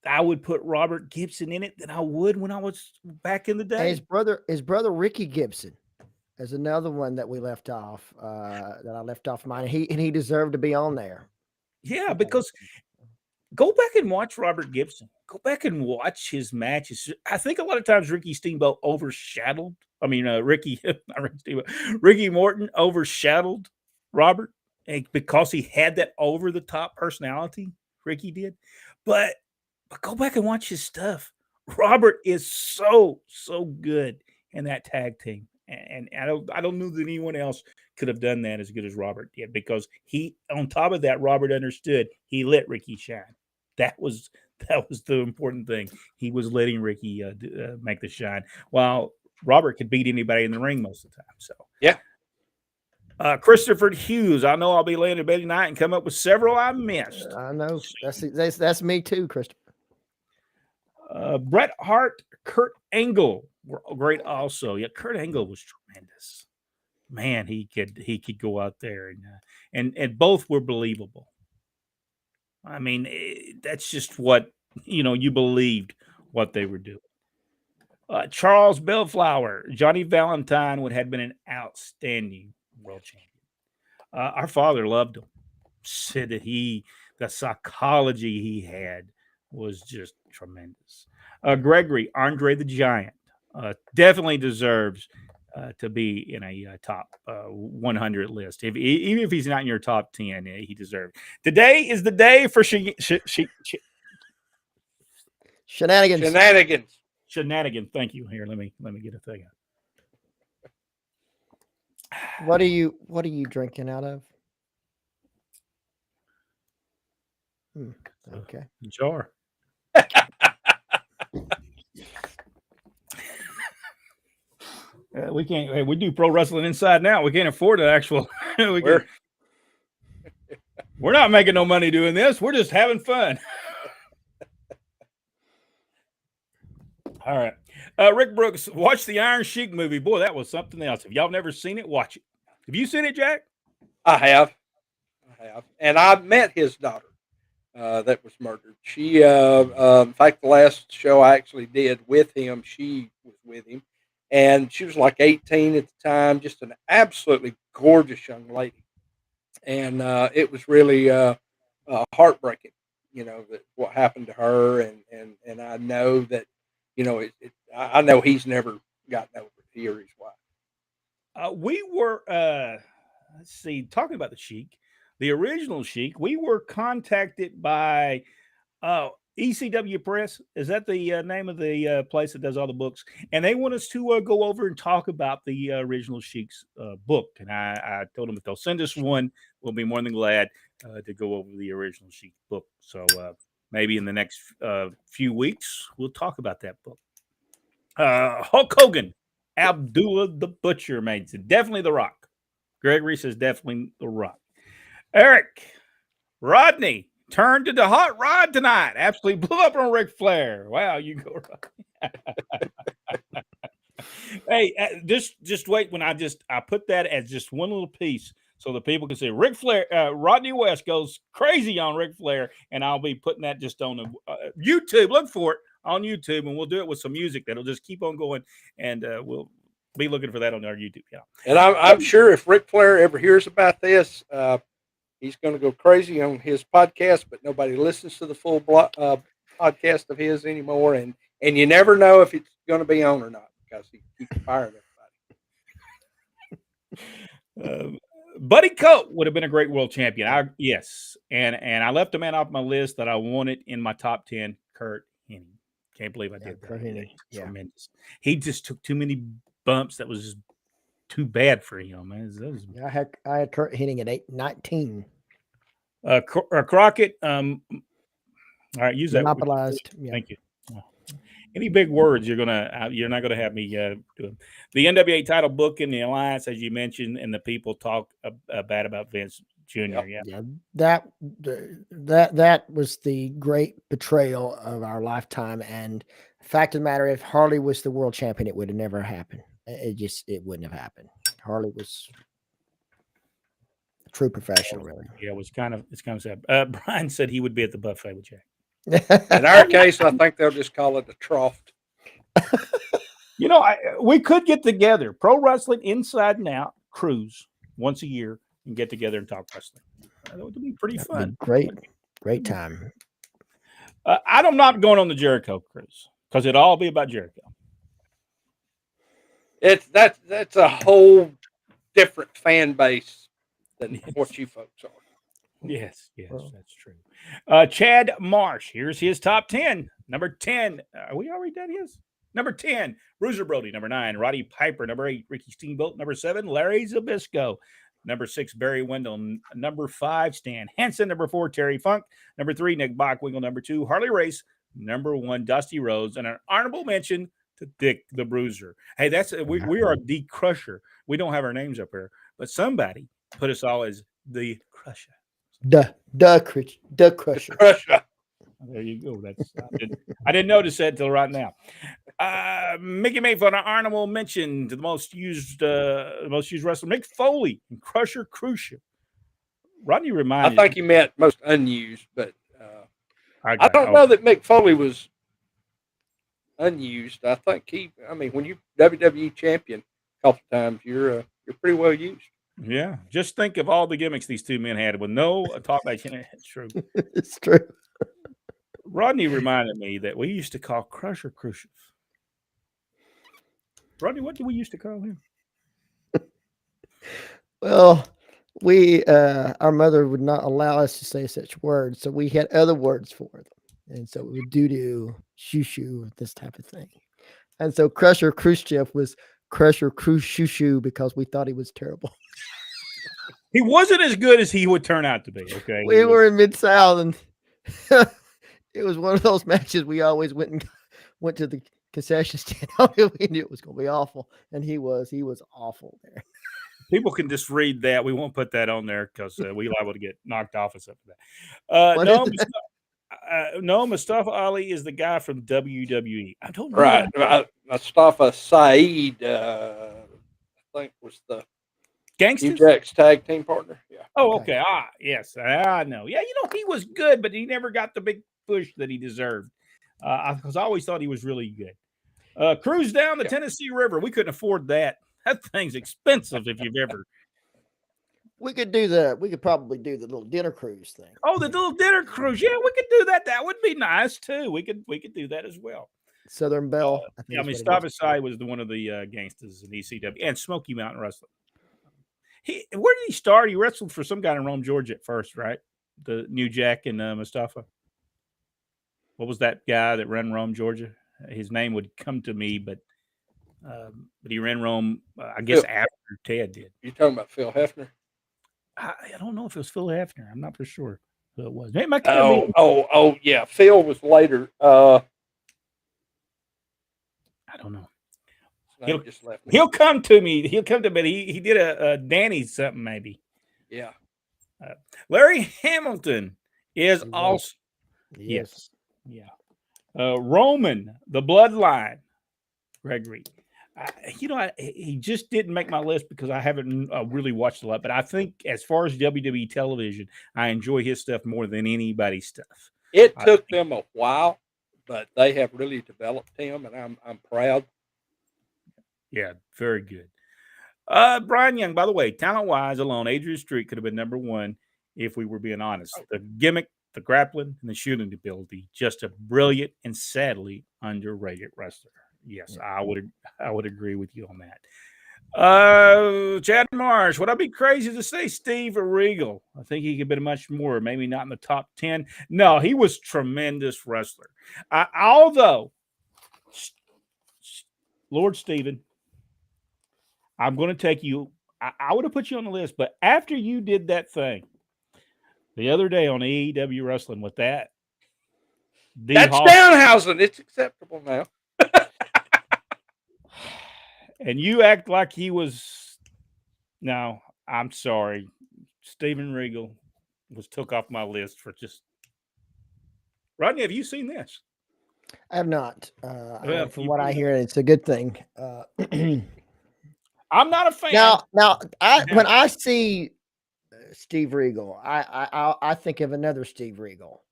I would put Robert Gibson in it than I would when I was back in the day.
And his brother Ricky Gibson is another one that we left off. That I left off mine. He deserved to be on there.
Yeah, because go back and watch Robert Gibson. Go back and watch his matches. I think a lot of times Ricky Steamboat overshadowed. I mean, Ricky Morton overshadowed Robert because he had that over the top personality. Ricky did, but go back and watch his stuff. Robert is so good in that tag team, and I don't know that anyone else could have done that as good as Robert did because he, on top of that, Robert understood he let Ricky shine. That was the important thing. He was letting Ricky make the shine, while Robert could beat anybody in the ring most of the time. So
yeah.
Christopher Hughes. I know I'll be laying in bed tonight and come up with several I missed.
I know that's me too, Christopher.
Bret Hart, Kurt Angle were great also. Yeah, Kurt Angle was tremendous. Man, he could go out there and both were believable. I mean, that's just what you believed what they were doing. Charles Bellflower, Johnny Valentine would have been an outstanding world champion. Our father loved him. Said that the psychology he had was just tremendous. Gregory, Andre the Giant, definitely deserves to be in a top 100 list. Even if he's not in your top 10, he deserves. Today is the day for
shenanigans.
Shenanigans. Thank you. Here, let me get a thing.
What are you drinking out of? Okay.
Jar. We can't. Hey, we do pro wrestling inside now. We can't afford an actual. We're not making no money doing this. We're just having fun. All right. Rick Brooks, watch the Iron Sheik movie. Boy, that was something else. If y'all never seen it, watch it. Have you seen it, Jack?
I have, and I met his daughter that was murdered. She, in fact, the last show I actually did with him, she was with him, and she was like 18 at the time, just an absolutely gorgeous young lady, and it was really heartbreaking, that what happened to her, and I know that, I know he's never gotten over it. He or his wife.
We were, let's see, talking about the Sheik, the original Sheik, we were contacted by ECW Press. Is that the name of the place that does all the books? And they want us to go over and talk about the original Sheik's book. And I told them if they'll send us one, we'll be more than glad to go over the original Sheik book. So maybe in the next few weeks, we'll talk about that book. Hulk Hogan, Abdullah the Butcher makes it. Definitely The Rock. Gregory says definitely The Rock. Eric, Rodney turned into hot rod tonight. Absolutely blew up on Ric Flair. Wow, you go right. Hey, just wait when I put that as just one little piece so the people can see Ric Flair. Rodney West goes crazy on Ric Flair, and I'll be putting that just on YouTube. Look for it on YouTube, and we'll do it with some music that'll just keep on going, and we'll be looking for that on our YouTube channel.
And I'm sure if Ric Flair ever hears about this, he's going to go crazy on his podcast, but nobody listens to the full podcast of his anymore, and you never know if it's going to be on or not because he keeps firing
everybody. Buddy Cope would have been a great world champion. Yes, and I left a man off my list that I wanted in my top 10. Curt Hennig. Can't believe I did that.
Curt Hennig. Yeah.
Tremendous. He just took too many bumps. That was just too bad for him, man.
I had Curt Hennig at 19.
Crockett. All right, use that.
Monopolized. Yeah.
Thank you. Any big words you're not gonna have me do them. The NWA title book in the alliance, as you mentioned, and the people talk bad about Vince Jr.
Yeah, that was the great betrayal of our lifetime. And fact of the matter, if Harley was the world champion, it would have never happened. It wouldn't have happened. Harley was a true professional, really.
Yeah, it's kind of sad. Brian said he would be at the buffet with Jack.
In our case, I think they'll just call it the trough.
We could get together, Pro Wrestling Inside and Out cruise once a year and get together and talk wrestling. That would be pretty fun.
Great time.
I'm not going on the Jericho cruise because it'll all be about Jericho.
That's a whole different fan base than what you folks are.
Yes, that's true. Chad Marsh, here's his top 10. Number 10, are we already done his? Number 10, Bruiser Brody. Number 9, Roddy Piper. Number 8, Ricky Steamboat. Number 7, Larry Zbyszko. Number 6, Barry Windham. Number 5, Stan Hansen. Number 4, Terry Funk. Number 3, Nick Bockwinkel. Number 2, Harley Race. Number 1, Dusty Rhodes. And an honorable mention to Dick the Bruiser. Hey, we are the Crusher. We don't have our names up here, but somebody put us all as the Crusher.
The Crusher.
There you go. I didn't notice that until right now. Mickey Mayfield, an honorable mention to the most used wrestler, Mick Foley and Crusher Crucial. Rodney reminded.
I think he meant most unused, but I don't know that Mick Foley was unused. I think when you WWE champion a couple times, you're pretty well used.
Yeah, just think of all the gimmicks these two men had with no talkback. It's true.
It's true.
Rodney reminded me that we used to call Crusher Crucial. Rodney, what did we used to call him?
Well, our mother would not allow us to say such words, so we had other words for them, and so we would doo-doo, shoo-shoo, this type of thing. And so Crusher Khrushchev was Crusher Khrushchev because we thought he was terrible.
He wasn't as good as he would turn out to be. Okay,
we were in Mid-South, and it was one of those matches we always went to the concession stand. We knew it was going to be awful, and he was awful there.
People can just read that. We won't put that on there because we liable to get knocked off or something like that. No, Mustafa Ali is the guy from WWE. I don't know.
Right. Mustafa Saeed, I think, was the
Gangsters?
Jack's tag team partner. Yeah.
Oh,
Okay.
okay. Yes, I know. Yeah, he was good, but he never got the big push that he deserved. Because I always thought he was really good. Cruise down the Tennessee River. We couldn't afford that. That thing's expensive if you've ever.
We could probably do the little dinner cruise thing.
Oh, the little dinner cruise. Yeah, we could do that. That would be nice too. We could do that as well.
Southern Belle.
I mean, Mustafa Saeed was one of the gangsters in ECW and Smoky Mountain Wrestling. Where did he start? He wrestled for some guy in Rome, Georgia at first, right? The New Jack and Mustafa. What was that guy that ran Rome, Georgia? His name would come to me, but he ran Rome, I guess, after Ted did.
You talking about Phil Hefner?
I don't know if it was Phil Hefner. I'm not for sure who it was.
Oh, yeah. Phil was later. I
don't know.
He'll
come to me. He'll come to me. He did a Danny something maybe.
Yeah.
Larry Hamilton is also. Yes. Yeah. Roman, the Bloodline. Gregory. He just didn't make my list because I haven't really watched a lot. But I think as far as WWE television, I enjoy his stuff more than anybody's stuff.
It took them a while, but they have really developed him, and I'm proud.
Yeah, very good. Brian Young, by the way, talent-wise alone, Adrian Street could have been number one if we were being honest. The gimmick, the grappling, and the shooting ability, just a brilliant and sadly underrated wrestler. Yes, yeah. I would agree with you on that. Chad Marsh, would I be crazy to say Steve Regal? I think he could have been much more, maybe not in the top 10. No, he was a tremendous wrestler. Although, Lord Steven, I'm going to take you. I would have put you on the list, but after you did that thing the other day on AEW Wrestling with that,
that's Danhausen. It's acceptable now.
And you act like he was. No, I'm sorry. Steven Regal was took off my list for just. Rodney, have you seen this?
I have not. From what I hear, it's a good thing.
I'm not a fan.
Now, when I see Steve Regal, I think of another Steve Regal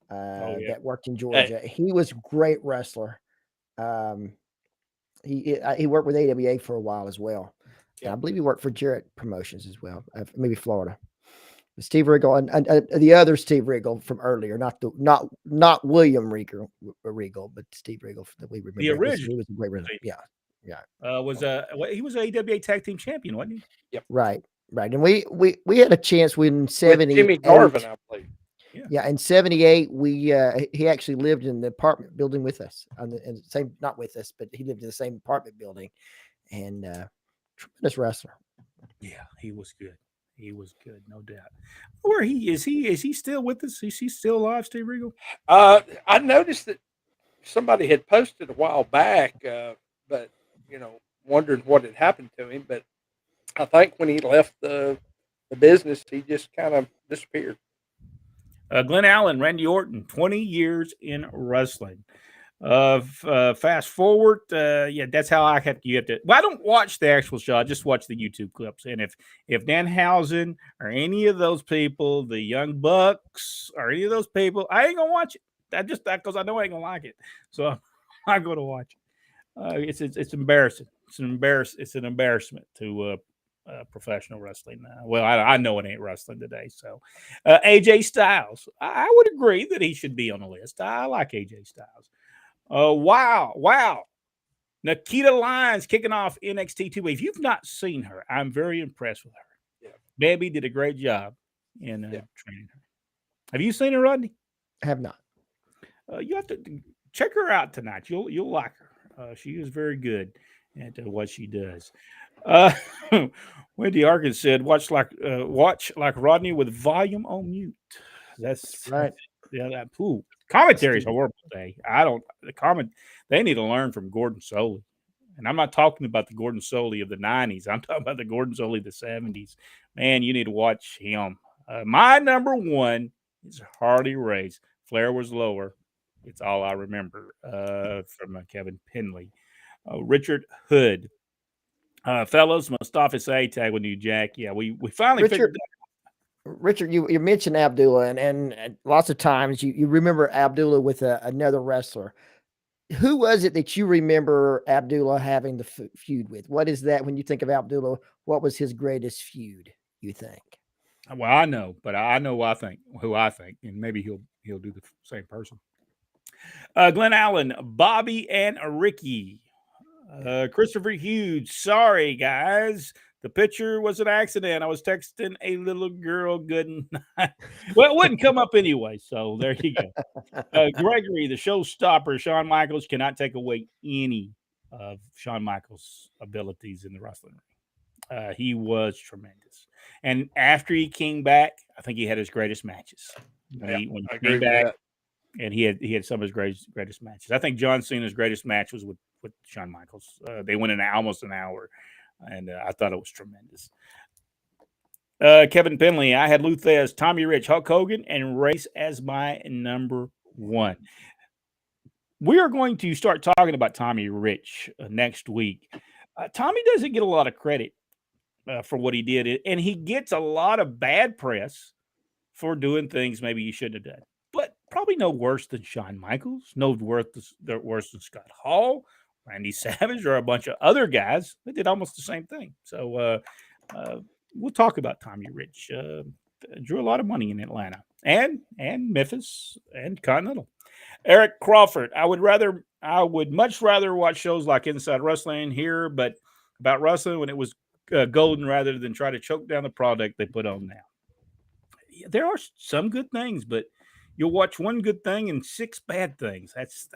that worked in Georgia. Hey. He was a great wrestler. He worked with AWA for a while as well. Yeah. I believe he worked for Jarrett Promotions as well, maybe Florida. Steve Regal and the other Steve Regal from earlier, not William Regal, but Steve Regal that we remember.
The original.
He was a great wrestler. Yeah.
He was a AWA tag team champion, wasn't he?
Yep.
Right. And we had a chance when 70
Jimmy Garvin, I believe.
Yeah, in 78, he actually lived in the apartment building with us and the same, not with us, but he lived in the same apartment building, and tremendous wrestler.
Yeah, he was good. He was good, no doubt. Where is he still with us? Is he still alive, Steve Regal?
I noticed that somebody had posted a while back, but wondering what had happened to him. But I think when he left the business, he just kind of disappeared.
Glenn Allen, Randy Orton, 20 years in wrestling. Fast forward, that's how you have to. Well, I don't watch the actual show. I just watch the YouTube clips. And if Danhausen or any of those people, the Young Bucks or any of those people, I ain't gonna watch it. Because I know I ain't gonna like it. So I'm not gonna watch it. It's embarrassing. It's an embarrassment to professional wrestling now. Well, I know it ain't wrestling today. So AJ Styles, I would agree that he should be on the list. I like AJ Styles. Wow. Nikita Lyons kicking off NXT 2. If you've not seen her, I'm very impressed with her. Yeah. Debbie did a great job in training her. Have you seen her, Rodney?
I have not.
You have to check her out tonight. You'll like her. She is very good at what she does. Wendy Arkin said, "Watch like Rodney with volume on mute." That's
right.
Yeah, commentary is horrible today. They need to learn from Gordon Solie. And I'm not talking about the Gordon Solie of the 90s. I'm talking about the Gordon Solie of the 70s. Man, you need to watch him. My number one is Harley Race. Flair was lower. It's all I remember from Kevin Penley. Richard Hood. Fellas, Mustafa Say tag with New Jack. Yeah, we finally figured that.
Richard, you mentioned Abdullah, and lots of times you remember Abdullah with another wrestler. Who was it that you remember Abdullah having the feud with? What is that when you think of Abdullah? What was his greatest feud, you think?
Well, I know, but I know who I think, and maybe he'll do the same person. Glenn Allen, Bobby, and Ricky. Christopher Hughes. Sorry, guys. The picture was an accident. I was texting a little girl good night. Well, it wouldn't come up anyway, so there you go. Gregory, the showstopper, Shawn Michaels cannot take away any of Shawn Michaels' abilities in the wrestling ring. He was tremendous. And after he came back, I think he had his greatest matches. When he came back, and he had some of his greatest matches. I think John Cena's greatest match was with Shawn Michaels. They went in almost an hour, and I thought it was tremendous. Kevin Penley, I had Luthez, Tommy Rich, Hulk Hogan, and Race as my number one. We are going to start talking about Tommy Rich next week. Tommy doesn't get a lot of credit for what he did, and he gets a lot of bad press for doing things maybe he shouldn't have done. But probably no worse than Shawn Michaels, no worse than Scott Hall, Randy Savage, or a bunch of other guys that did almost the same thing. So we'll talk about Tommy Rich. Drew a lot of money in Atlanta and Memphis and Continental. Eric Crawford, I would much rather watch shows like Inside Wrestling here, but about wrestling when it was golden rather than try to choke down the product they put on now. There are some good things, but you'll watch one good thing and 6 bad things. That's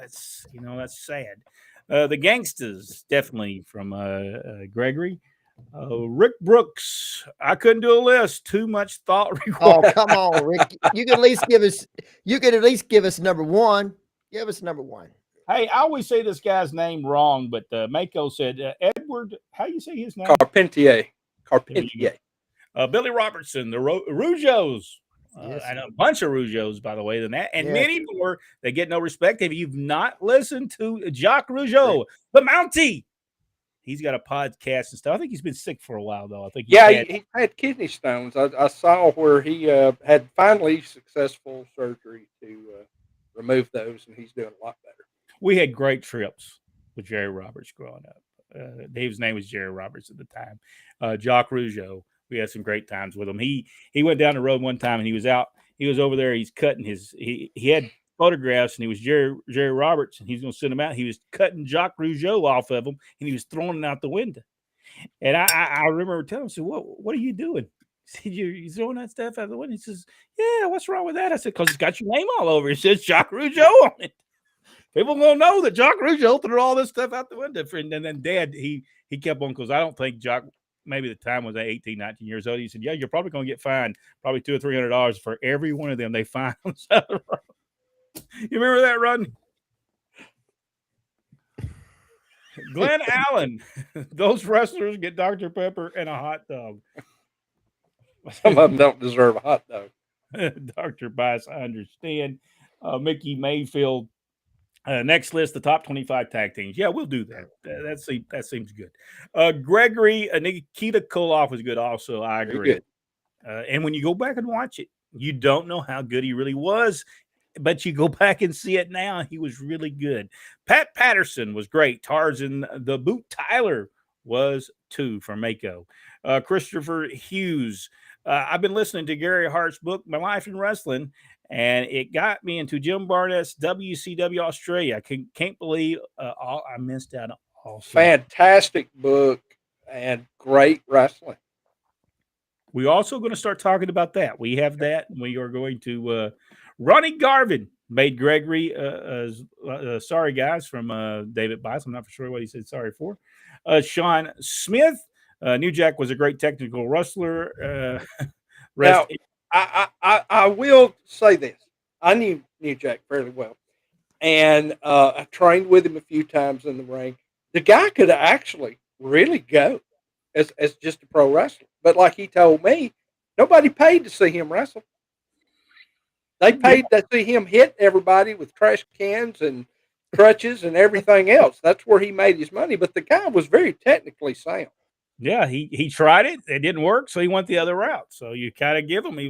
sad. The Gangsters, definitely from Gregory. Rick Brooks, I couldn't do a list. Too much thought required.
Oh, come on, Rick. You could at least give us number one. Give us number one.
Hey, I always say this guy's name wrong, but Mako said Edward. How do you say his name?
Carpentier.
Billy Robertson, the Rougeos.
Yes.
And a bunch of Rougeos, by the way, than that. And many more that get no respect. If you've not listened to Jacques Rougeau, the Mountie, he's got a podcast and stuff. I think he's been sick for a while, though. I think
he had kidney stones. I saw where he had finally successful surgery to remove those, and he's doing a lot better.
We had great trips with Jerry Roberts growing up. Dave's name was Jerry Roberts at the time. Jacques Rougeau. We had some great times with him. He went down the road one time and he was over there. He's cutting he had photographs and he was Jerry Roberts and he's going to send them out. He was cutting Jacques Rougeau off of them and he was throwing it out the window. And I remember telling him, I said, what are you doing? He said, you're throwing that stuff out the window. He says, yeah, what's wrong with that? I said, because it's got your name all over it. It says Jacques Rougeau on it. People gonna know that Jacques Rougeau threw all this stuff out the window. And then Dad, he kept on, because I don't think Jacques, maybe the time was 18, 19 years old. He said, yeah, you're probably going to get fined probably $200 or $300 for every one of them they find on the side of the road. You remember that, Rodney? Glenn Allen, those wrestlers get Dr. Pepper and a hot dog.
Some of them don't deserve a hot dog.
Dr. Bice, I understand. Mickey Mayfield. Next list, the top 25 tag teams. Yeah, we'll do that. That seems good. Gregory, Nikita Koloff was good also. I agree. And when you go back and watch it, you don't know how good he really was, but you go back and see it now, he was really good. Pat Patterson was great. Tarzan the Boot Tyler was too for Mako. Christopher Hughes. I've been listening to Gary Hart's book, My Life in Wrestling, and it got me into Jim Barnett's WCW Australia. I can't believe I missed out on all.
Fantastic book and great wrestling.
We're also going to start talking about that. We have that. And we are going to Ronnie Garvin made Gregory sorry guys from David Bice. I'm not for sure what he said sorry for. Sean Smith. New Jack was a great technical wrestler.
Now, I will say this. I knew New Jack fairly well. And I trained with him a few times in the ring. The guy could actually really go as just a pro wrestler. But like he told me, nobody paid to see him wrestle. They paid to see him hit everybody with trash cans and crutches and everything else. That's where he made his money. But the guy was very technically sound.
Yeah, he tried it. It didn't work, so he went the other route. So you kind of give him. He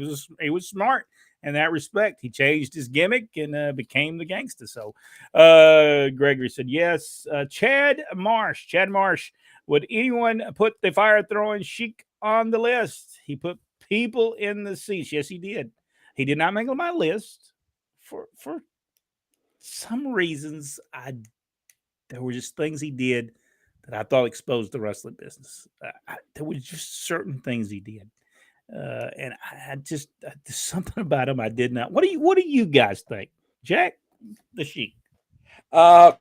was smart in that respect. He changed his gimmick and became the gangster. So Gregory said yes. Chad Marsh. Would anyone put the fire throwing Sheik on the list? He put people in the seats. Yes, he did. He did not make on my list for some reasons. There were just things he did that I thought exposed the wrestling business. There were just certain things he did, and there's something about him I did not. What do you guys think, Jack the Sheik?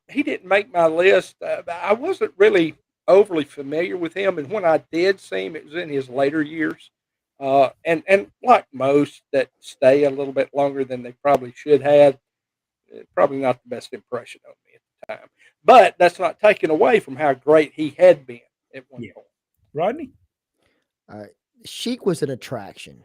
He didn't make my list. I wasn't really overly familiar with him, and when I did see him, it was in his later years. And like most that stay a little bit longer than they probably should have, probably not the best impression on me at the time. But that's not taken away from how great he had been at one point.
Rodney?
Sheik was an attraction.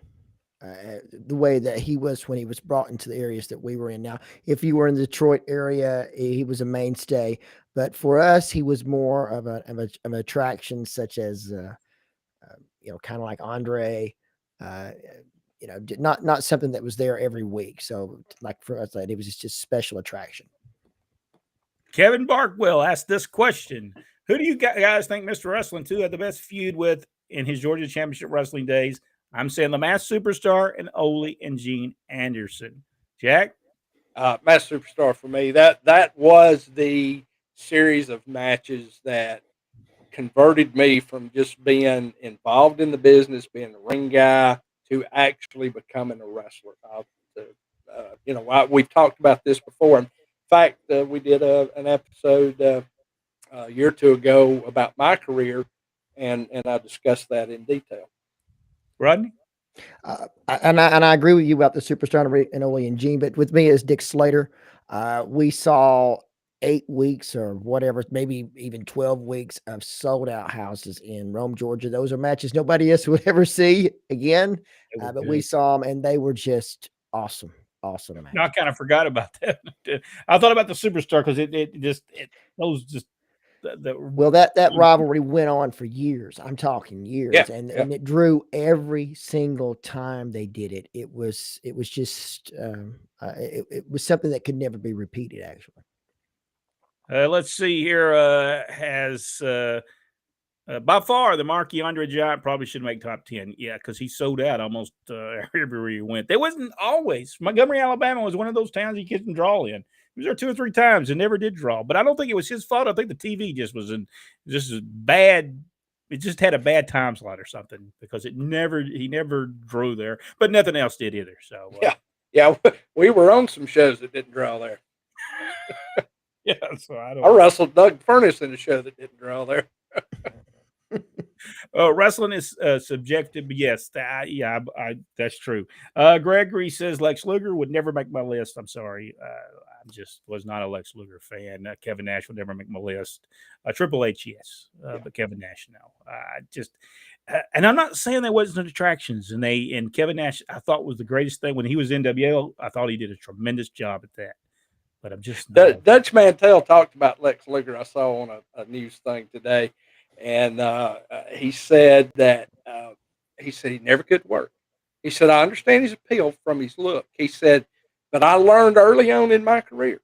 The way that he was when he was brought into the areas that we were in. Now, if you were in the Detroit area, he was a mainstay. But for us, he was more of an attraction, such as kind of like Andre. Not something that was there every week. So, like for us, it was just special attraction.
Kevin Barkwell asked this question: who do you guys think Mr. Wrestling 2 had the best feud with in his Georgia Championship Wrestling days? I'm saying the Masked Superstar and Ole and Gene Anderson. Jack?
Masked Superstar for me. That was the series of matches that converted me from just being involved in the business, being a ring guy, to actually becoming a wrestler. We've talked about this before. In fact, we did an episode a year or two ago about my career, and I discussed that in detail.
Rodney?
And I agree with you about the Superstar and Ole and Gene, but with me as Dick Slater, we saw 8 weeks or whatever, maybe even 12 weeks of sold out houses in Rome, Georgia. Those are matches nobody else would ever see again. But we saw them and they were just awesome. Awesome.
No, I kind of forgot about that. I thought about the Superstar because
that rivalry went on for years. I'm talking years, and it drew every single time they did it. It was just it was something that could never be repeated. Actually,
let's see here. Has by far the Marquis Andre Giant probably should make top 10. Yeah, because he sold out almost everywhere he went. There wasn't always. Montgomery, Alabama was one of those towns you couldn't draw in. He was there 2 or 3 times and never did draw. But I don't think it was his fault. I think the TV just was just bad. It just had a bad time slot or something because he never drew there. But nothing else did either. So
yeah, we were on some shows that didn't draw there.
Yeah, so I
wrestled Doug Furnace in a show that didn't draw there.
Wrestling is subjective. Yes, that's true. Gregory says Lex Luger would never make my list. I'm sorry. I just was not a Lex Luger fan. Kevin Nash would never make my list. Triple H, yes. But Kevin Nash, no. And I'm not saying there wasn't attractions. And Kevin Nash, I thought was the greatest thing when he was in NWO. I thought he did a tremendous job at that. But I'm just
Dutch Mantell talked about Lex Luger. I saw on a news thing today, and he said that he never could work. He said, I understand his appeal from his look. He said, but I learned early on in my career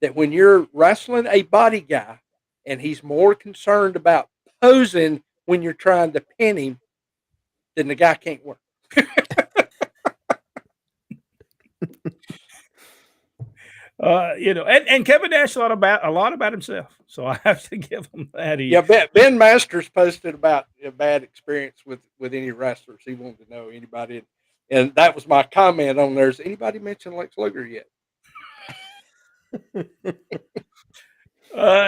that when you're wrestling a body guy and he's more concerned about posing when you're trying to pin him, then the guy can't work.
And Kevin Nash thought a lot about himself, so I have to give him that.
Ben Masters posted about a bad experience with any wrestlers. He wanted to know anybody, and that was my comment on there. Has anybody mentioned Lex Luger yet?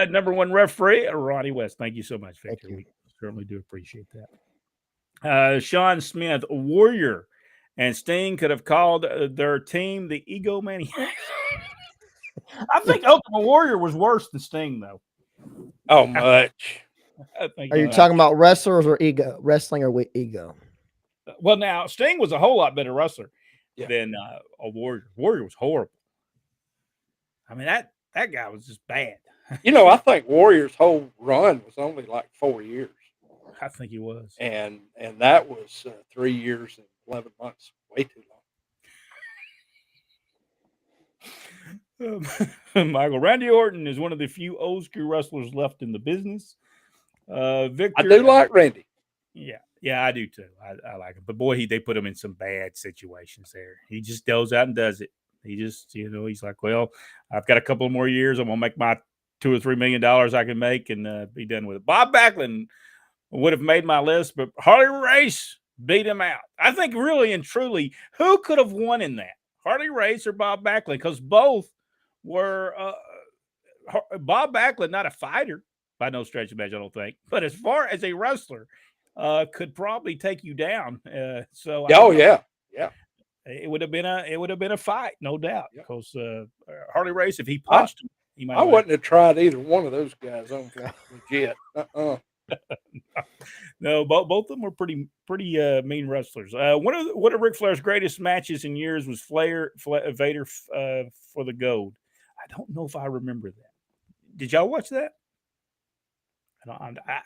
Number 1 referee, Ronnie West. Thank you so much, Victor. We certainly do appreciate that. Sean Smith, Warrior, and Sting could have called their team the Egomaniacs. I think Ultimate Warrior was worse than Sting, though.
Oh, much.
Are you talking about wrestlers or ego? Wrestling or ego?
Well, now Sting was a whole lot better wrestler. than a Warrior. Warrior was horrible. I mean, that guy was just bad.
I think Warrior's whole run was only like 4 years.
I think he was.
And that was 3 years and 11 months. Way too long.
Michael, Randy Orton is one of the few old school wrestlers left in the business. Victor,
I do like Randy.
Yeah, I do too. I like him, but boy, they put him in some bad situations there. He just goes out and does it. He just, he's like, well, I've got a couple more years. I'm gonna make my $2 or $3 million I can make and be done with it. Bob Backlund would have made my list, but Harley Race beat him out. I think really and truly, who could have won in that? Harley Race or Bob Backlund? Because both were Bob Backlund, not a fighter by no stretch of the imagination, I don't think, but as far as a wrestler, could probably take you down.
Yeah.
It would have been a fight, no doubt. Because Harley Race, if he punched him, he might.
I wouldn't have tried either one of those guys on legit.
No, both of them were pretty mean wrestlers. One of Ric Flair's greatest matches in years was Vader for the gold. I don't know if I remember that. Did y'all watch that?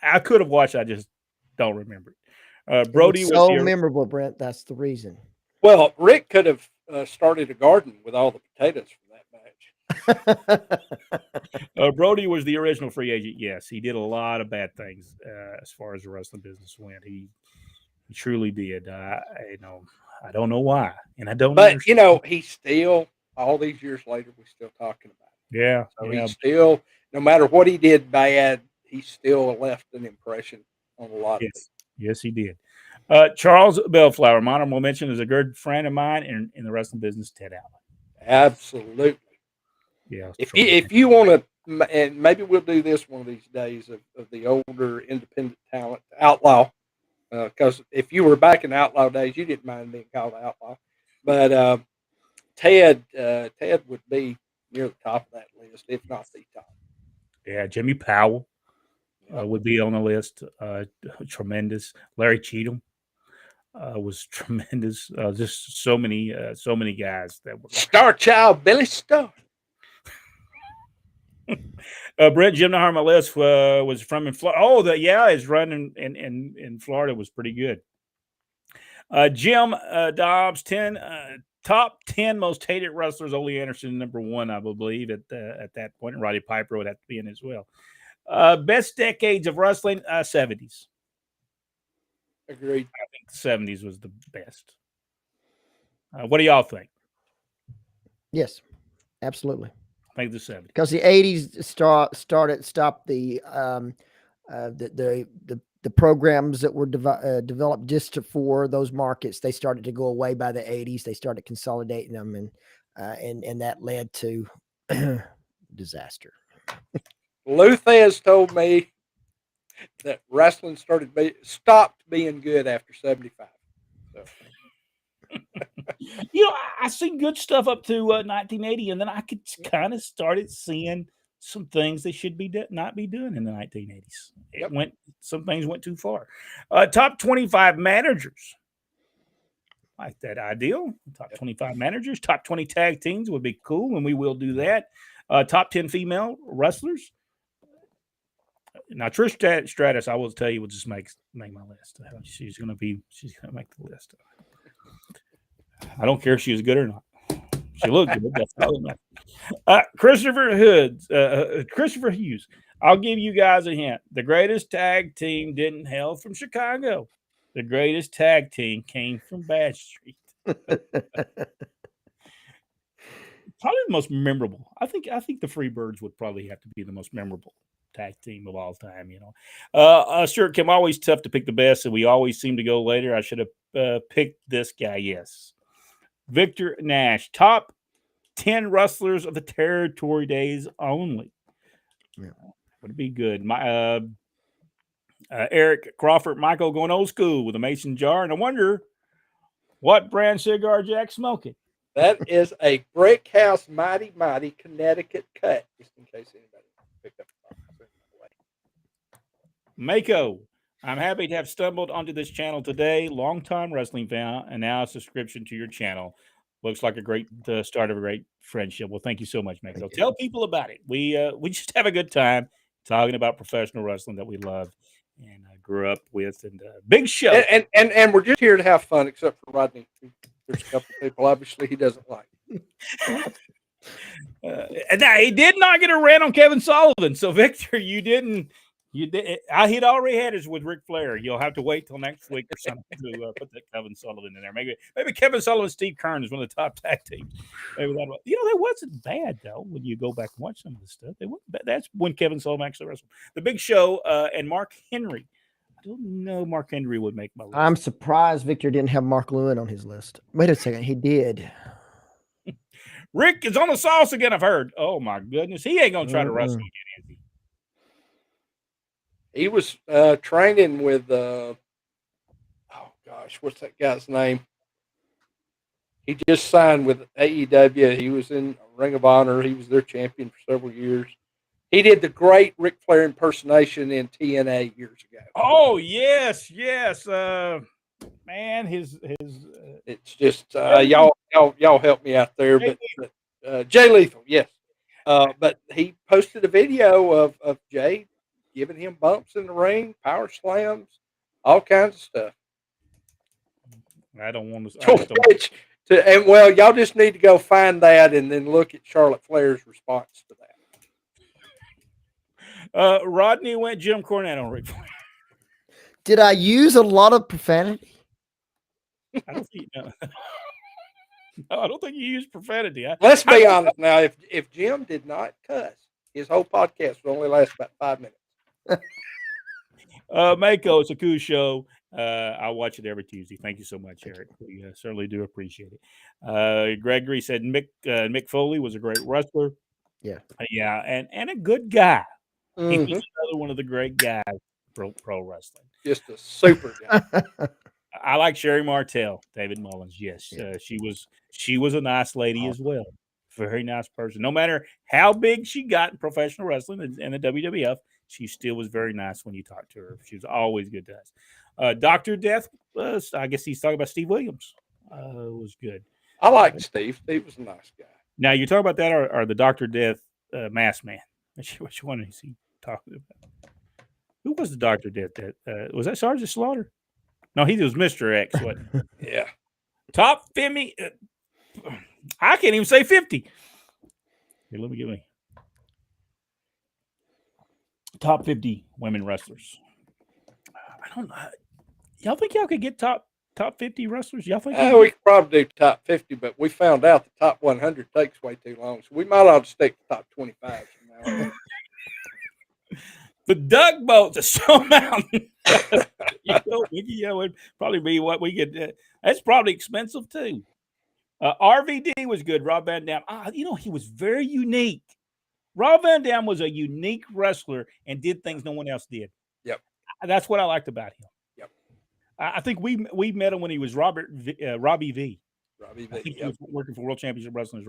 I could have watched. I just don't remember it. Brody was
so memorable, Brent. That's the reason.
Well, Rick could have started a garden with all the potatoes from that
match. Brody was the original free agent. Yes, he did a lot of bad things as far as the wrestling business went. He truly did. I don't know why, and I don't.
But he's still all these years later. We're still talking about it.
Yeah.
So he's still, no matter what he did bad, he still left an impression on a lot of people.
Yes, he did. Charles Bellflower, my honorable mention, is a good friend of mine in the wrestling business, Ted Allen.
Absolutely.
Yeah.
If you want to, and maybe we'll do this one of these days of the older independent talent, Outlaw, because if you were back in Outlaw days, you didn't mind being called Outlaw. But Ted would be near the top of that list, if not the top.
Yeah, Jimmy Powell would be on the list. Tremendous. Larry Cheatham was tremendous. Just so many guys that were
Star Child Billy Starr.
Brent, Jim Nahar, my list was from in Florida. His run in Florida was pretty good. Jim Dobbs, top 10 most hated wrestlers. Ole Anderson, number 1, I believe, at that point. And Roddy Piper would have to be in as well. Best decades of wrestling, 70s.
Agreed.
I think the 70s was the best. What do y'all think?
Yes, absolutely.
I think the 70s.
Because the 80s stopped the programs that were developed just for those markets. They started to go away by the 80s. They started consolidating them, and that led to disaster.
Luthez told me that wrestling stopped being good after 75. So.
I seen good stuff up to 1980, and then I could kind of started seeing some things they should be not be doing in the 1980s. Some things went too far. Top 25 managers. Like that ideal. Top 25 managers. Top 20 tag teams would be cool, and we will do that. Top 10 female wrestlers. Now, Trish Stratus, I will tell you, will just make my list. She's gonna make the list. I don't care if she was good or not. She looked good. That's all that matters. Christopher Hughes. I'll give you guys a hint. The greatest tag team didn't hail from Chicago. The greatest tag team came from Bad Street. Probably the most memorable. I think the Freebirds would probably have to be the most memorable tag team of all time. Stuart Kim, always tough to pick the best, and we always seem to go later. I should have picked this guy. Yes, Victor Nash, top 10 wrestlers of the territory days only. Yeah, would be good. My Eric Crawford, Michael going old school with a mason jar, and I wonder what brand cigar Jack's smoking.
That is a Brick House Mighty Connecticut cut, just in case anybody picked up.
Mako, I'm happy to have stumbled onto this channel today. Longtime wrestling fan, and now a subscription to your channel. Looks like a great start of a great friendship. Well, thank you so much, Mako.
Thank you.
Tell people about it. We just have a good time talking about professional wrestling that we love and grew up with, and big show.
And we're just here to have fun, except for Rodney. There's a couple of people obviously he doesn't like.
And now he did not get a rant on Kevin Sullivan. So Victor, you did. He'd already had his with Ric Flair. You'll have to wait till next week or something to put that Kevin Sullivan in there. Maybe Kevin Sullivan, Steve Keirn is one of the top tag teams. Maybe that. That wasn't bad though. When you go back and watch some of the stuff, they weren't bad. That's when Kevin Sullivan actually wrestled. The Big Show and Mark Henry. I don't know. Mark Henry would make my list.
I'm surprised Victor didn't have Mark Lewin on his list. Wait a second, he did.
Rick is on the sauce again. I've heard. Oh my goodness, he ain't gonna try to wrestle again, is he?
He was training with oh gosh, what's that guy's name? He just signed with AEW. He was in Ring of Honor. He was their champion for several years. He did the great Ric Flair impersonation in TNA years ago.
Oh yes. Man, his
it's just y'all help me out there, but Jay Lethal, yes. But he posted a video of Jay giving him bumps in the ring, power slams, all kinds of stuff.
I don't want to.
And y'all just need to go find that and then look at Charlotte Flair's response to that.
Rodney went Jim Cornette on Ric Flair.
Did I use a lot of profanity?
I don't think, no, I don't think you used profanity.
Let's be honest now. If Jim did not cuss, his whole podcast would only last about 5 minutes.
Mako, it's a cool show. I watch it every Tuesday. Thank you so much, Eric. We certainly do appreciate it. Gregory said Mick Foley was a great wrestler.
Yeah,
and a good guy.
Mm-hmm.
He was another one of the great guys pro wrestling.
Just a super guy.
I like Sherry Martel, David Mullins. Yes,
Yeah.
she was a nice lady as well. Very nice person. No matter how big she got in professional wrestling and the WWF, she still was very nice when you talked to her. She was always good to us. Dr. Death, I guess he's talking about Steve Williams. Was good.
I liked Steve. Steve was a nice guy.
Now, you're talking about that or the Dr. Death Masked Man? Which one is he talking about? Who was the Dr. Death? Was that Sergeant Slaughter? No, he was Mr. X. What?
Yeah.
Top 50. I can't even say 50. Here, let me get me. Top 50 women wrestlers. I don't know. Y'all think y'all could get top 50 wrestlers? Y'all think?
We could probably do top 50, but we found out the top 100 takes way too long, so we might ought to stick to top 25 from now on.
The Doug Boats at Stone Mountain. Would probably be what we could. That's probably expensive too. RVD was good. Rob Van Dam. He was very unique. Rob Van Dam was a unique wrestler and did things no one else did.
Yep.
That's what I liked about him.
Yep.
I think we met him when he was Robbie V.
Robbie V.
I think he was working for World Championship Wrestling as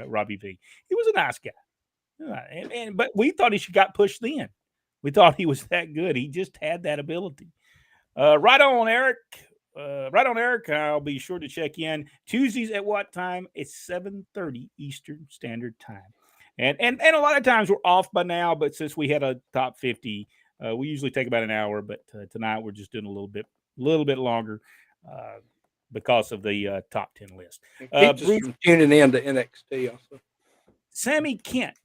Robbie V. He was a nice guy. But we thought he got pushed then. We thought he was that good. He just had that ability. Right on, Eric. I'll be sure to check in Tuesdays at what time? It's 7:30 Eastern Standard Time. And a lot of times we're off by now, but since we had a top 50, we usually take about an hour. But tonight we're just doing a little bit longer because of the top 10 list.
Bruce, from tuning in to NXT also. Sammy
Kent.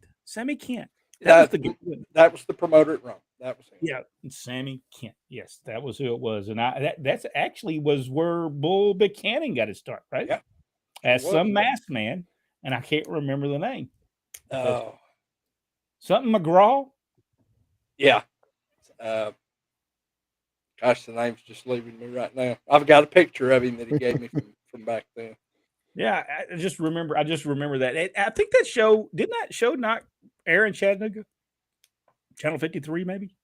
That was the promoter at Rome. That was him.
Yeah, Sammy Kent. Yes, that was who it was, and that's actually was where Bull Buchanan got his start, right?
Yeah,
as some masked man, and I can't remember the name. Something McGraw.
Yeah. Gosh, the name's just leaving me right now. I've got a picture of him that he gave me from back then.
Yeah, I just remember that. I think that show didn't that show not air in Chattanooga? Channel 53, maybe.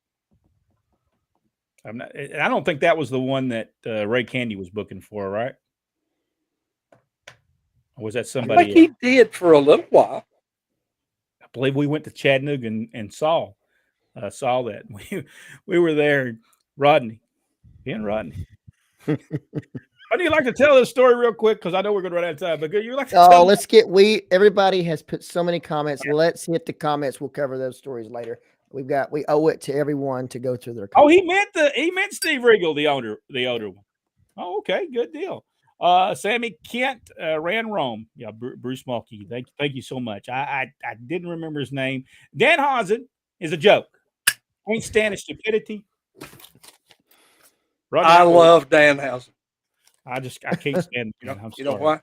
I don't think that was the one that Ray Candy was booking for, right? Or was that somebody?
I think he did for a little while.
I believe we went to Chattanooga and saw that. We were there. Rodney. Would you like to tell this story real quick? Because I know we're going to run out of time. But you like to
Oh,
tell?
Everybody has put so many comments. Let's hit the comments. We'll cover those stories later. We owe it to everyone to go through their
Oh,
comments.
he meant Steve Regal, the older one. Oh, okay, good deal. Sammy Kent ran Rome. Yeah, Bruce Mulkey. Thank you so much. I didn't remember his name. Dan Hansen is a joke. Ain't standing stupidity.
I love Danhausen.
I can't stand
You know,
him.
you know why?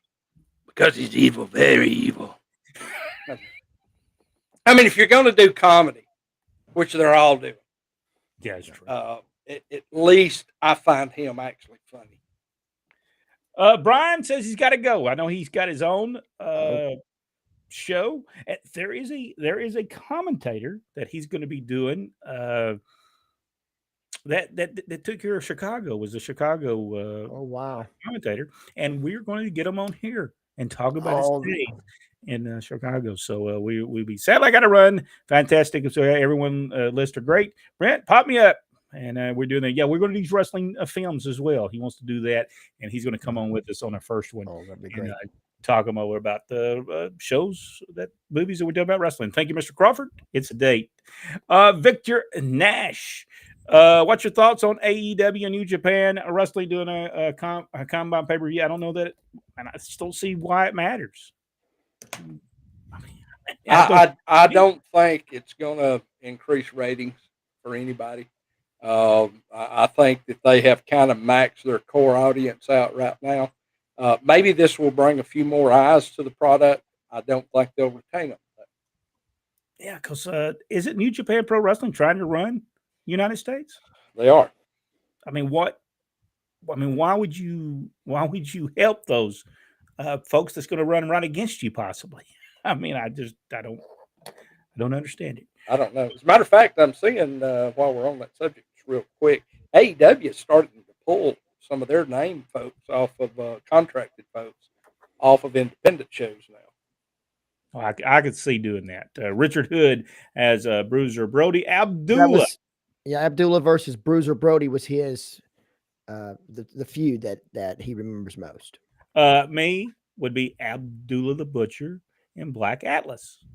Because he's evil, very evil. I mean, if you're going to do comedy, which they're all doing,
yeah, it's true.
At least I find him actually funny.
Brian says he's got to go. I know he's got his own show. There is a commentator that he's going to be doing. That took care of Chicago, was a Chicago
Oh wow.
commentator, and we're going to get him on here and talk about his day in Chicago. So we'll be sadly I got to run. Fantastic. So everyone lists are great. Brent, pop me up. And we're doing that. Yeah, we're going to do these wrestling films as well. He wants to do that, and he's going to come on with us on our first one.
Oh, that'd be great.
And, talk more about the movies that we do about wrestling. Thank you, Mr. Crawford. It's a date. Victor Nash. What's your thoughts on AEW and New Japan Wrestling doing a combine pay-per-view? I don't know that, and I just don't see why it matters.
I don't think it's going to increase ratings for anybody. I think that they have kind of maxed their core audience out right now. Maybe this will bring a few more eyes to the product. I don't think they'll retain them.
Yeah, because is it New Japan Pro Wrestling trying to run United States?
They are.
I mean, why would you help those folks that's going to run right against you possibly? I mean, I don't understand it.
I don't know. As a matter of fact, I'm seeing while we're on that subject, just real quick, AEW is starting to pull some of their name folks off of contracted folks off of independent shows now.
I could see doing that. Richard Hood as Bruiser Brody. Abdullah.
Abdullah versus Bruiser Brody was his the feud that he remembers most.
Me would be Abdullah the Butcher and Black Atlas.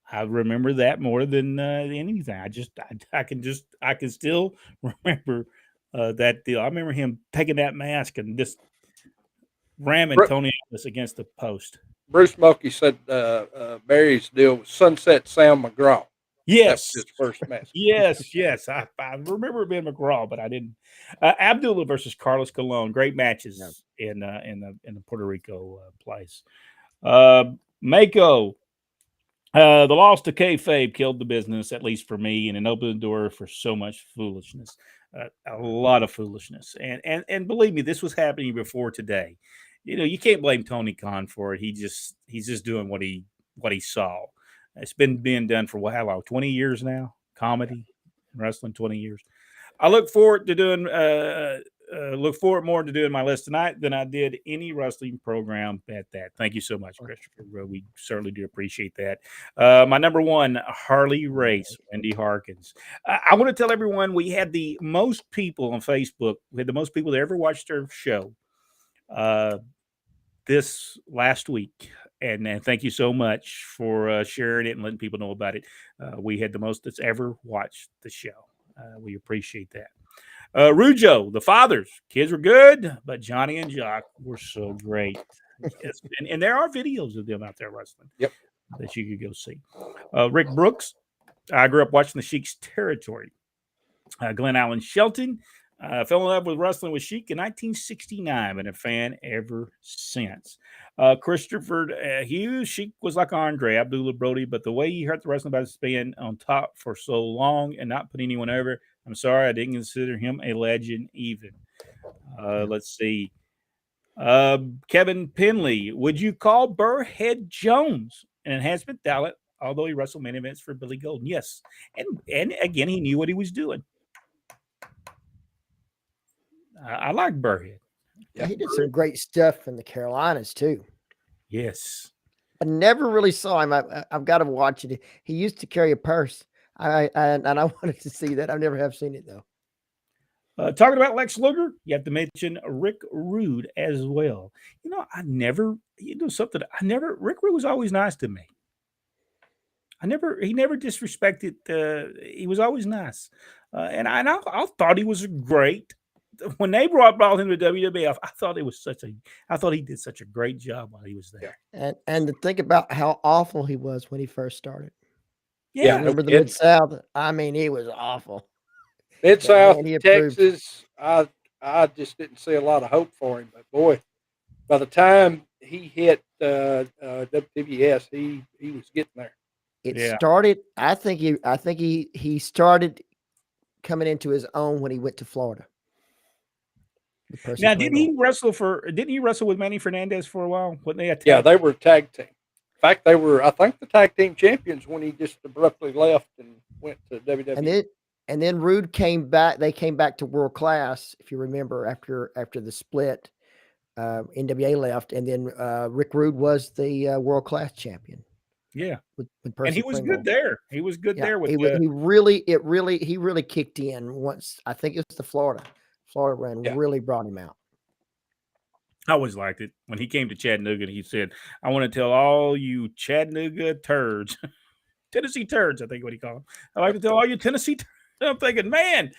I remember that more than anything. I can still remember that deal. I remember him taking that mask and just ramming Tony Atlas against the post.
Bruce Mulkey said Barry's deal was Sunset Sam McGraw.
Yes,
his first match.
yes. I remember it being McGraw, but I didn't. Abdullah versus Carlos Colon, great matches in the Puerto Rico place. Mako. The loss to kayfabe killed the business, at least for me, and it opened the door for so much foolishness, a lot of foolishness. And believe me, this was happening before today. You know, you can't blame Tony Khan for it. He's just doing what he saw. It's been being done for how long? 20 years now. Comedy, wrestling, 20 years. I look forward to doing more to doing my list tonight than I did any wrestling program at that. Thank you so much, Christopher. We certainly do appreciate that. My number one, Harley Race, Wendy Harkins. I want to tell everyone we had the most people on Facebook. We had the most people that ever watched our show this last week. And thank you so much for sharing it and letting people know about it. We had the most that's ever watched the show. We appreciate that. Rujo, the fathers, kids were good, but Johnny and Jock were so great. Yes. And there are videos of them out there wrestling that you could go see. Rick Brooks, I grew up watching the Sheik's Territory. Glenn Allen Shelton, fell in love with wrestling with Sheik in 1969, and a fan ever since. Christopher Hughes, Sheik was like Andre Abdullah Brody, but the way he hurt the wrestling by being on top for so long and not put anyone over, I'm sorry, I didn't consider him a legend even. Let's see. Kevin Penley, would you call Burrhead Jones an enhancement talent, although he wrestled main events for Billy Golden? Yes. And again, he knew what he was doing. I like Burrhead.
Yeah, he did some great stuff in the Carolinas too.
Yes.
I never really saw him. I've got to watch it. He used to carry a purse. And I wanted to see that. I never have seen it though.
Talking about Lex Luger, you have to mention Rick Rude as well. Rick Rude was always nice to me. He never disrespected. He was always nice, and I thought he was great. When they brought him to WWF, I thought he did such a great job while he was there.
And to think about how awful he was when he first started.
Yeah,
Remember the Mid South? I mean, he was awful.
Mid South,
man, he improved.
Texas. I just didn't see a lot of hope for him, but boy, by the time he hit WWS, he was getting there.
It
Yeah.
started. I think he started coming into his own when he went to Florida.
Now, didn't he wrestle with Manny Fernandez for a while? Wasn't they a tag?
Yeah, they were a tag team. In fact, they were, I think, the tag team champions when he just abruptly left and went to WWE.
And then Rude came back. They came back to World Class, if you remember, after the split. NWA left, and then Rick Rude was the World Class champion.
Yeah,
with
and he was good there. He was good there with.
He really kicked in once. I think it was the Florida run really brought him out.
I always liked it when he came to Chattanooga and he said, "I want to tell all you Chattanooga turds, Tennessee turds." I think what he called them. I like to tell all you Tennessee turds. I'm thinking, man,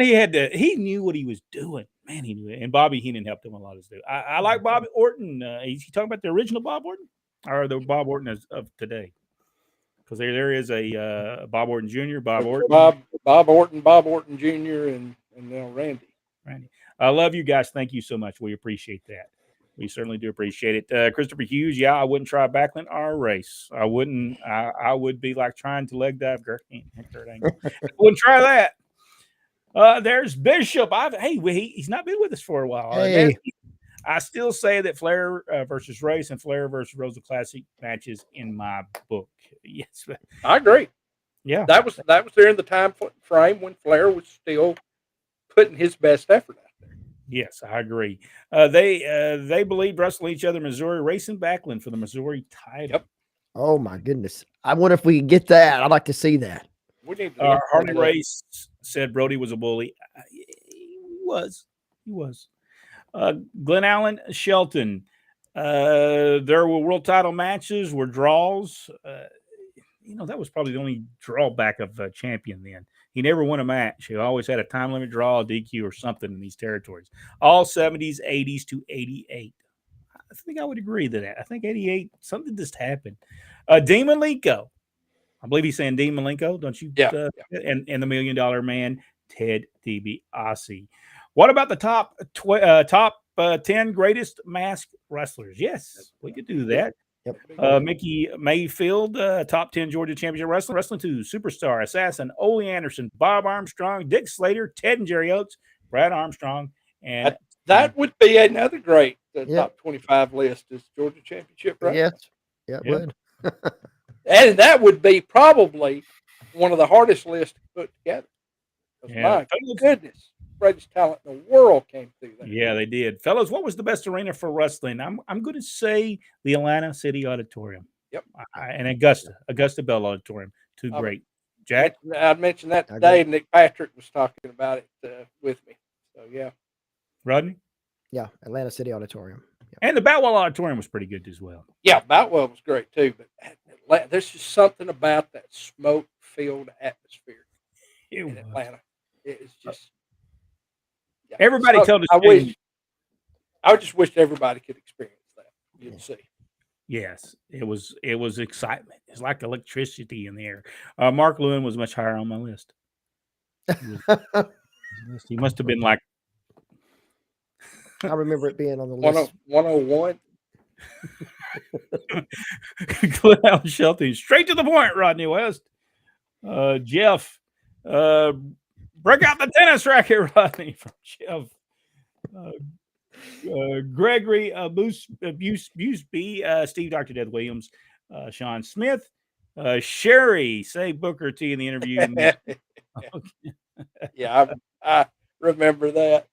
he knew what he was doing. Man, he knew it. And Bobby Heenan helped him a lot as well. I like Bobby Orton. Is he talking about the original Bob Orton or the Bob Orton of today? Because there is a Bob Orton Jr., Bob Orton,
Bob Orton Jr., and now Randy.
I love you guys. Thank you so much. We appreciate that. We certainly do appreciate it. Christopher Hughes, I wouldn't try Backlund or a race. I wouldn't. I would be like trying to leg dive Kurt Angle. I wouldn't try that. There's Bishop. He's not been with us for a while.
Hey.
I still say that Flair versus Race and Flair versus Rosa Classic matches in my book. Yes,
I agree.
Yeah,
that was during the time frame when Flair was still putting his best effort out there.
Yes, I agree. They believe wrestling each other in Missouri, Race and Backlund for the Missouri title. Yep.
Oh my goodness! I wonder if we can get that. I'd like to see that.
We need to
Harley Race said Brody was a bully. He was. Glenn Allen Shelton. There were world title matches, were draws. That was probably the only drawback of a champion then. He never won a match. He always had a time limit draw, a DQ, or something in these territories. All 70s, 80s to 88. I think I would agree to that. I think 88, something just happened. Dean Malenko. I believe he's saying Dean Malenko, don't you?
Yeah.
And the $1 Million Man, Ted DiBiase. What about the top 10 greatest masked wrestlers? Yes, we could do that.
Yep.
Mickey Mayfield, top 10 Georgia Championship Wrestling 2, Superstar, Assassin, Ole Anderson, Bob Armstrong, Dick Slater, Ted and Jerry Oates, Brad Armstrong, and
that would be another great top 25 list is Georgia Championship Wrestling.
Yes, yeah, it would.
And that would be probably one of the hardest lists to put together. My goodness, greatest talent in the world came through that.
Yeah, they did. Fellas, what was the best arena for wrestling? I'm going to say the Atlanta City Auditorium.
Yep.
And Augusta Bell Auditorium. Two great. Jack?
I'd mentioned that today. Nick Patrick was talking about it with me. So, yeah.
Rodney?
Yeah, Atlanta City Auditorium. Yep.
And the Boutwell Auditorium was pretty good as well.
Yeah, Boutwell was great too. But there's just something about that smoke-filled atmosphere in Atlanta. It's just... Yeah.
Everybody told us.
I just wish everybody could experience that. You'd see.
Yes, it was excitement. It's like electricity in the air. Mark Lewin was much higher on my list. He must have been like.
I remember it being on the list.
101.
Glenn Allen Shelton, straight to the point. Rodney West, Jeff. Break out the tennis racket, Rodney, from Jeff. Gregory Busby, Steve Dr. Death Williams, Sean Smith, Sherry, say Booker T in the interview.
Yeah, I remember that.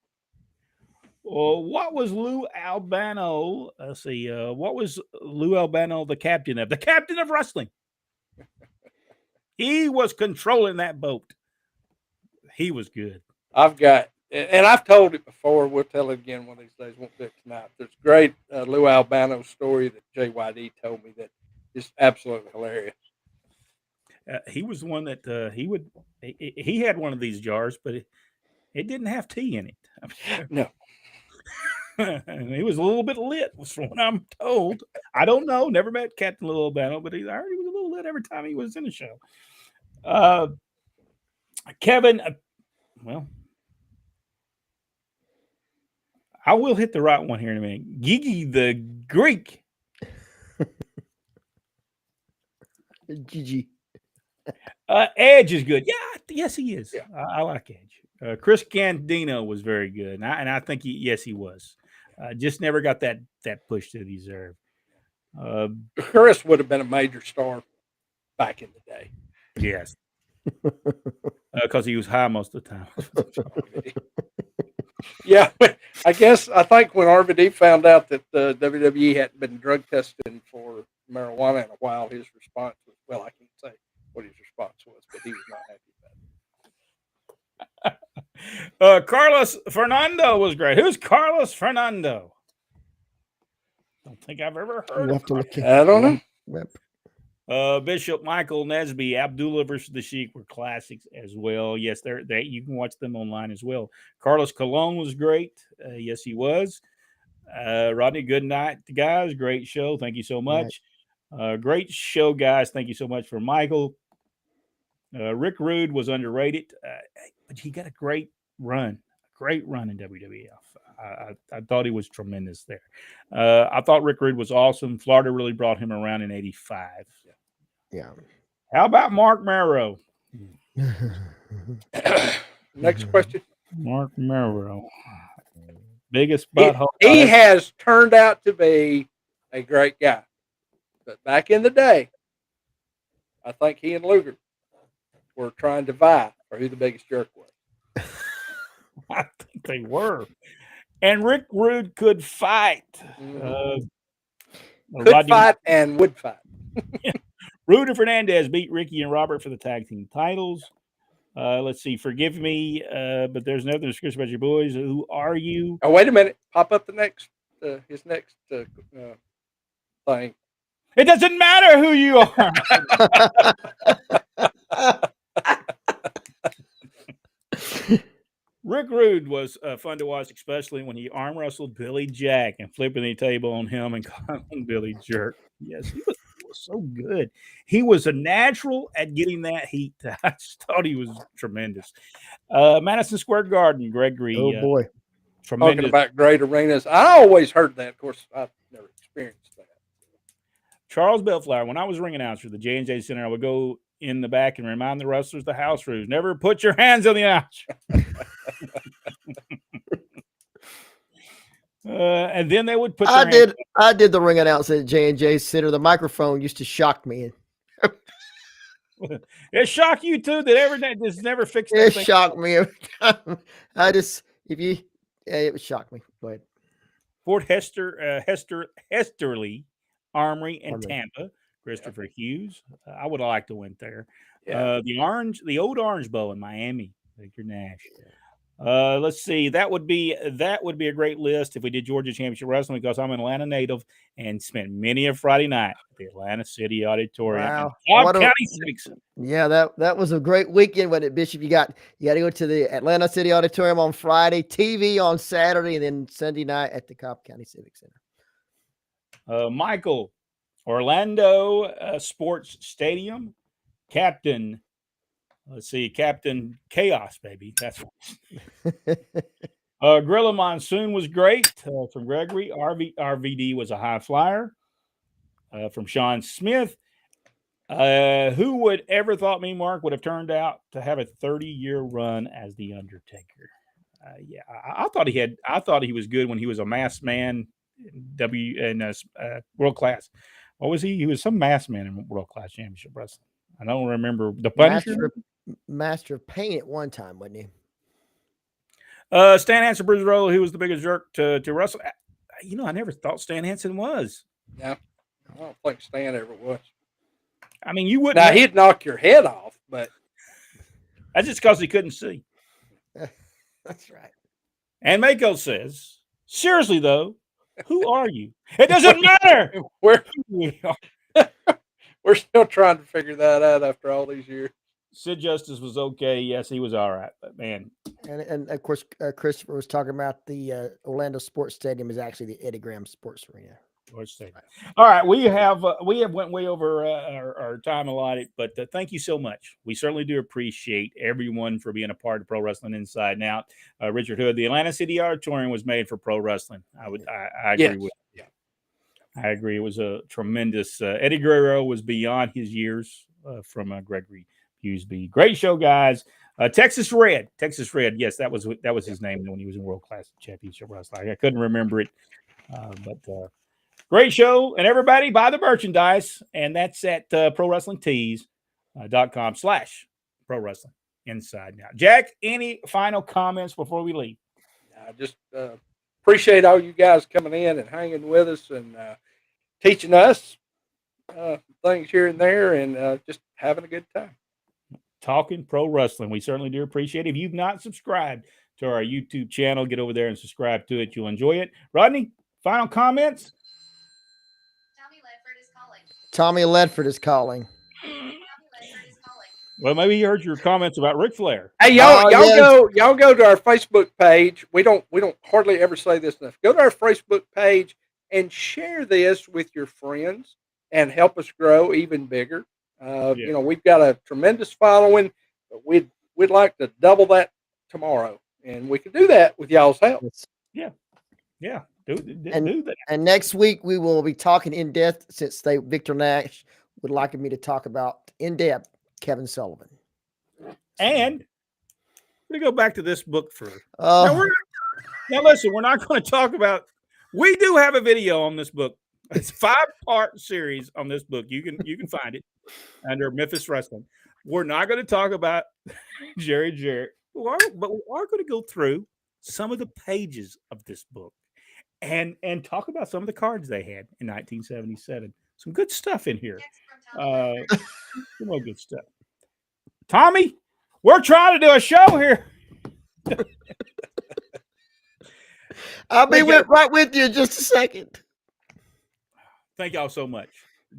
Well, what was Lou Albano? Let's see. What was Lou Albano the captain of? The captain of wrestling. He was controlling that boat. He was good.
I've got and I've told it before. We'll tell it again one of these days. Won't do it tonight. There's a great Lou Albano story that JYD told me that is absolutely hilarious.
He was the one that he had one of these jars, but it didn't have tea in it.
No.
He was a little bit lit, from what I'm told. I don't know. Never met Captain Lou Albano, but I heard he was a little lit every time he was in the show. Kevin, well, I will hit the right one here in a minute. Gigi the Greek.
Gigi.
Edge is good. Yeah, yes, he is.
Yeah.
I like Edge. Chris Candido was very good, and I think he was. Just never got that push that he deserved.
Chris would have been a major star back in the day.
Yes, because he was high most of the time.
Yeah, I think when RVD found out that the WWE hadn't been drug testing for marijuana in a while, his response was, well, I can't say what his response was, but he was not happy about it.
Carlos Fernando was great. Who's Carlos Fernando? Don't think I've ever heard of him.
I don't know.
Yep.
Bishop Michael Nesby, Abdullah versus the Sheik were classics as well. Yes, you can watch them online as well. Carlos Colon was great. Yes, he was. Rodney, good night, guys. Great show. Thank you so much. Great show, guys. Thank you so much for Michael. Rick Rude was underrated, but he got a great run in WWF. I thought he was tremendous there. I thought Rick Rude was awesome. Florida really brought him around in '85.
Yeah.
How about Mark Marrow?
Next question.
Mark Marrow. Biggest butthole.
He has turned out to be a great guy. But back in the day, I think he and Luger were trying to vie for who the biggest jerk was.
I think they were. And Rick Rude could fight.
Could fight and would fight.
Rude and Fernandez beat Ricky and Robert for the tag team titles. Let's see. Forgive me, but there's nothing description about your boys. Who are you?
Oh, wait a minute. Pop up his next thing.
It doesn't matter who you are. Rick Rude was fun to watch, especially when he arm wrestled Billy Jack and flipping the table on him and calling Billy Jerk. Yes, he was so good. He was a natural at getting that heat. I just thought he was tremendous. Madison Square Garden, Gregory.
Oh boy,
tremendous.
Talking about great arenas. I always heard that. Of course, I've never experienced that.
Charles Bellflower. When I was ring announcer at the J&J Center, I would go in the back and remind the wrestlers the house rules. Never put your hands on the announcer. And then they would put.
I did the ring announcer at J&J Center. The microphone used to shock me.
It shocked you too that everything just never fixed.
It shocked me every time. It would shock me. Go ahead.
Fort Hesterly Armory in Tampa. Christopher Hughes. I would have liked to went there.
Yeah.
The old Orange Bowl in Miami. Victor Nash. Let's see. That would be a great list if we did Georgia Championship Wrestling, because I'm an Atlanta native and spent many a Friday night at the Atlanta City Auditorium.
Wow.
Cobb County Civic Center.
Yeah, that was a great weekend, wasn't it, Bishop? You got to go to the Atlanta City Auditorium on Friday, TV on Saturday, and then Sunday night at the Cobb County Civic Center.
Michael, Orlando Sports Stadium, Captain. Let's see, Captain Chaos, baby. That's Gorilla Monsoon was great from Gregory. RVD was a high flyer from Sean Smith. Who would ever thought me, Mark, would have turned out to have a 30-year run as the Undertaker? I thought he was good when he was a masked man in World Class. What was he? He was some masked man in World Class Championship Wrestling. I don't remember the Punisher.
Master of Pain at one time, wasn't he?
Stan Hansen, Bruce Roll, who was the biggest jerk to wrestle. I never thought Stan Hansen was.
Yeah, I don't think Stan ever was.
I mean, you wouldn't.
Now he'd knock your head off, but
that's just because he couldn't see.
That's right.
And Mako says, seriously, though, who are you? It doesn't matter.
We're
We are.
we're still trying to figure that out after all these years.
Sid Justice was okay. Yes, he was all right. But, man,
And of course, Christopher was talking about the Orlando Sports Stadium is actually the Eddie Graham Sports Arena.
all right, we have went way over our time allotted, but thank you so much. We certainly do appreciate everyone for being a part of Pro Wrestling Inside and Out. Richard Hood, the Atlanta City Auditorium was made for pro wrestling. I agree with.
Yeah.
I agree. It was a tremendous. Eddie Guerrero was beyond his years from Gregory Busby. Great show, guys. Texas Red. Yes, that was his name when he was in World Class Championship Wrestling. I couldn't remember it, but great show. And everybody buy the merchandise, and that's at prowrestlingtees.com/pro wrestling inside now. Jack, any final comments before we leave?
I just appreciate all you guys coming in and hanging with us and teaching us things here and there, and just having a good time.
Talking pro wrestling. We certainly do appreciate it. If you've not subscribed to our YouTube channel, get over there and subscribe to it. You'll enjoy it. Rodney, final comments?
Tommy Ledford is calling.
Well, maybe you heard your comments about Ric Flair.
Hey, y'all go to our Facebook page. We don't hardly ever say this enough. Go to our Facebook page and share this with your friends and help us grow even bigger. You know, we've got a tremendous following, but we'd like to double that tomorrow, and we can do that with y'all's help.
Yeah. Do that.
And next week we will be talking in depth, since Victor Nash would like me to talk about in depth Kevin Sullivan.
And we go back to this book for
Oh,
now. Listen, we're not going to talk about. We do have a video on this book. It's a 5-part series on this book. You can find it under Memphis Wrestling. We're not going to talk about Jerry Jarrett, but we are going to go through some of the pages of this book and talk about some of the cards they had in 1977. Some good stuff in here. Some more good stuff. Tommy, we're trying to do a show here.
I'll be right with you in just a second.
Thank y'all so much.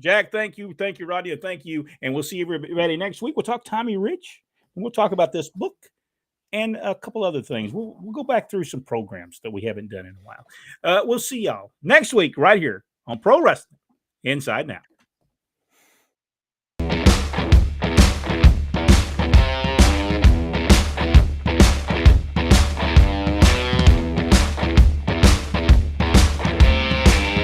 Jack, thank you. Thank you, Rodney. Thank you. And we'll see everybody next week. We'll talk Tommy Rich, and we'll talk about this book and a couple other things. We'll go back through some programs that we haven't done in a while. We'll see y'all next week right here on Pro Wrestling Inside Now.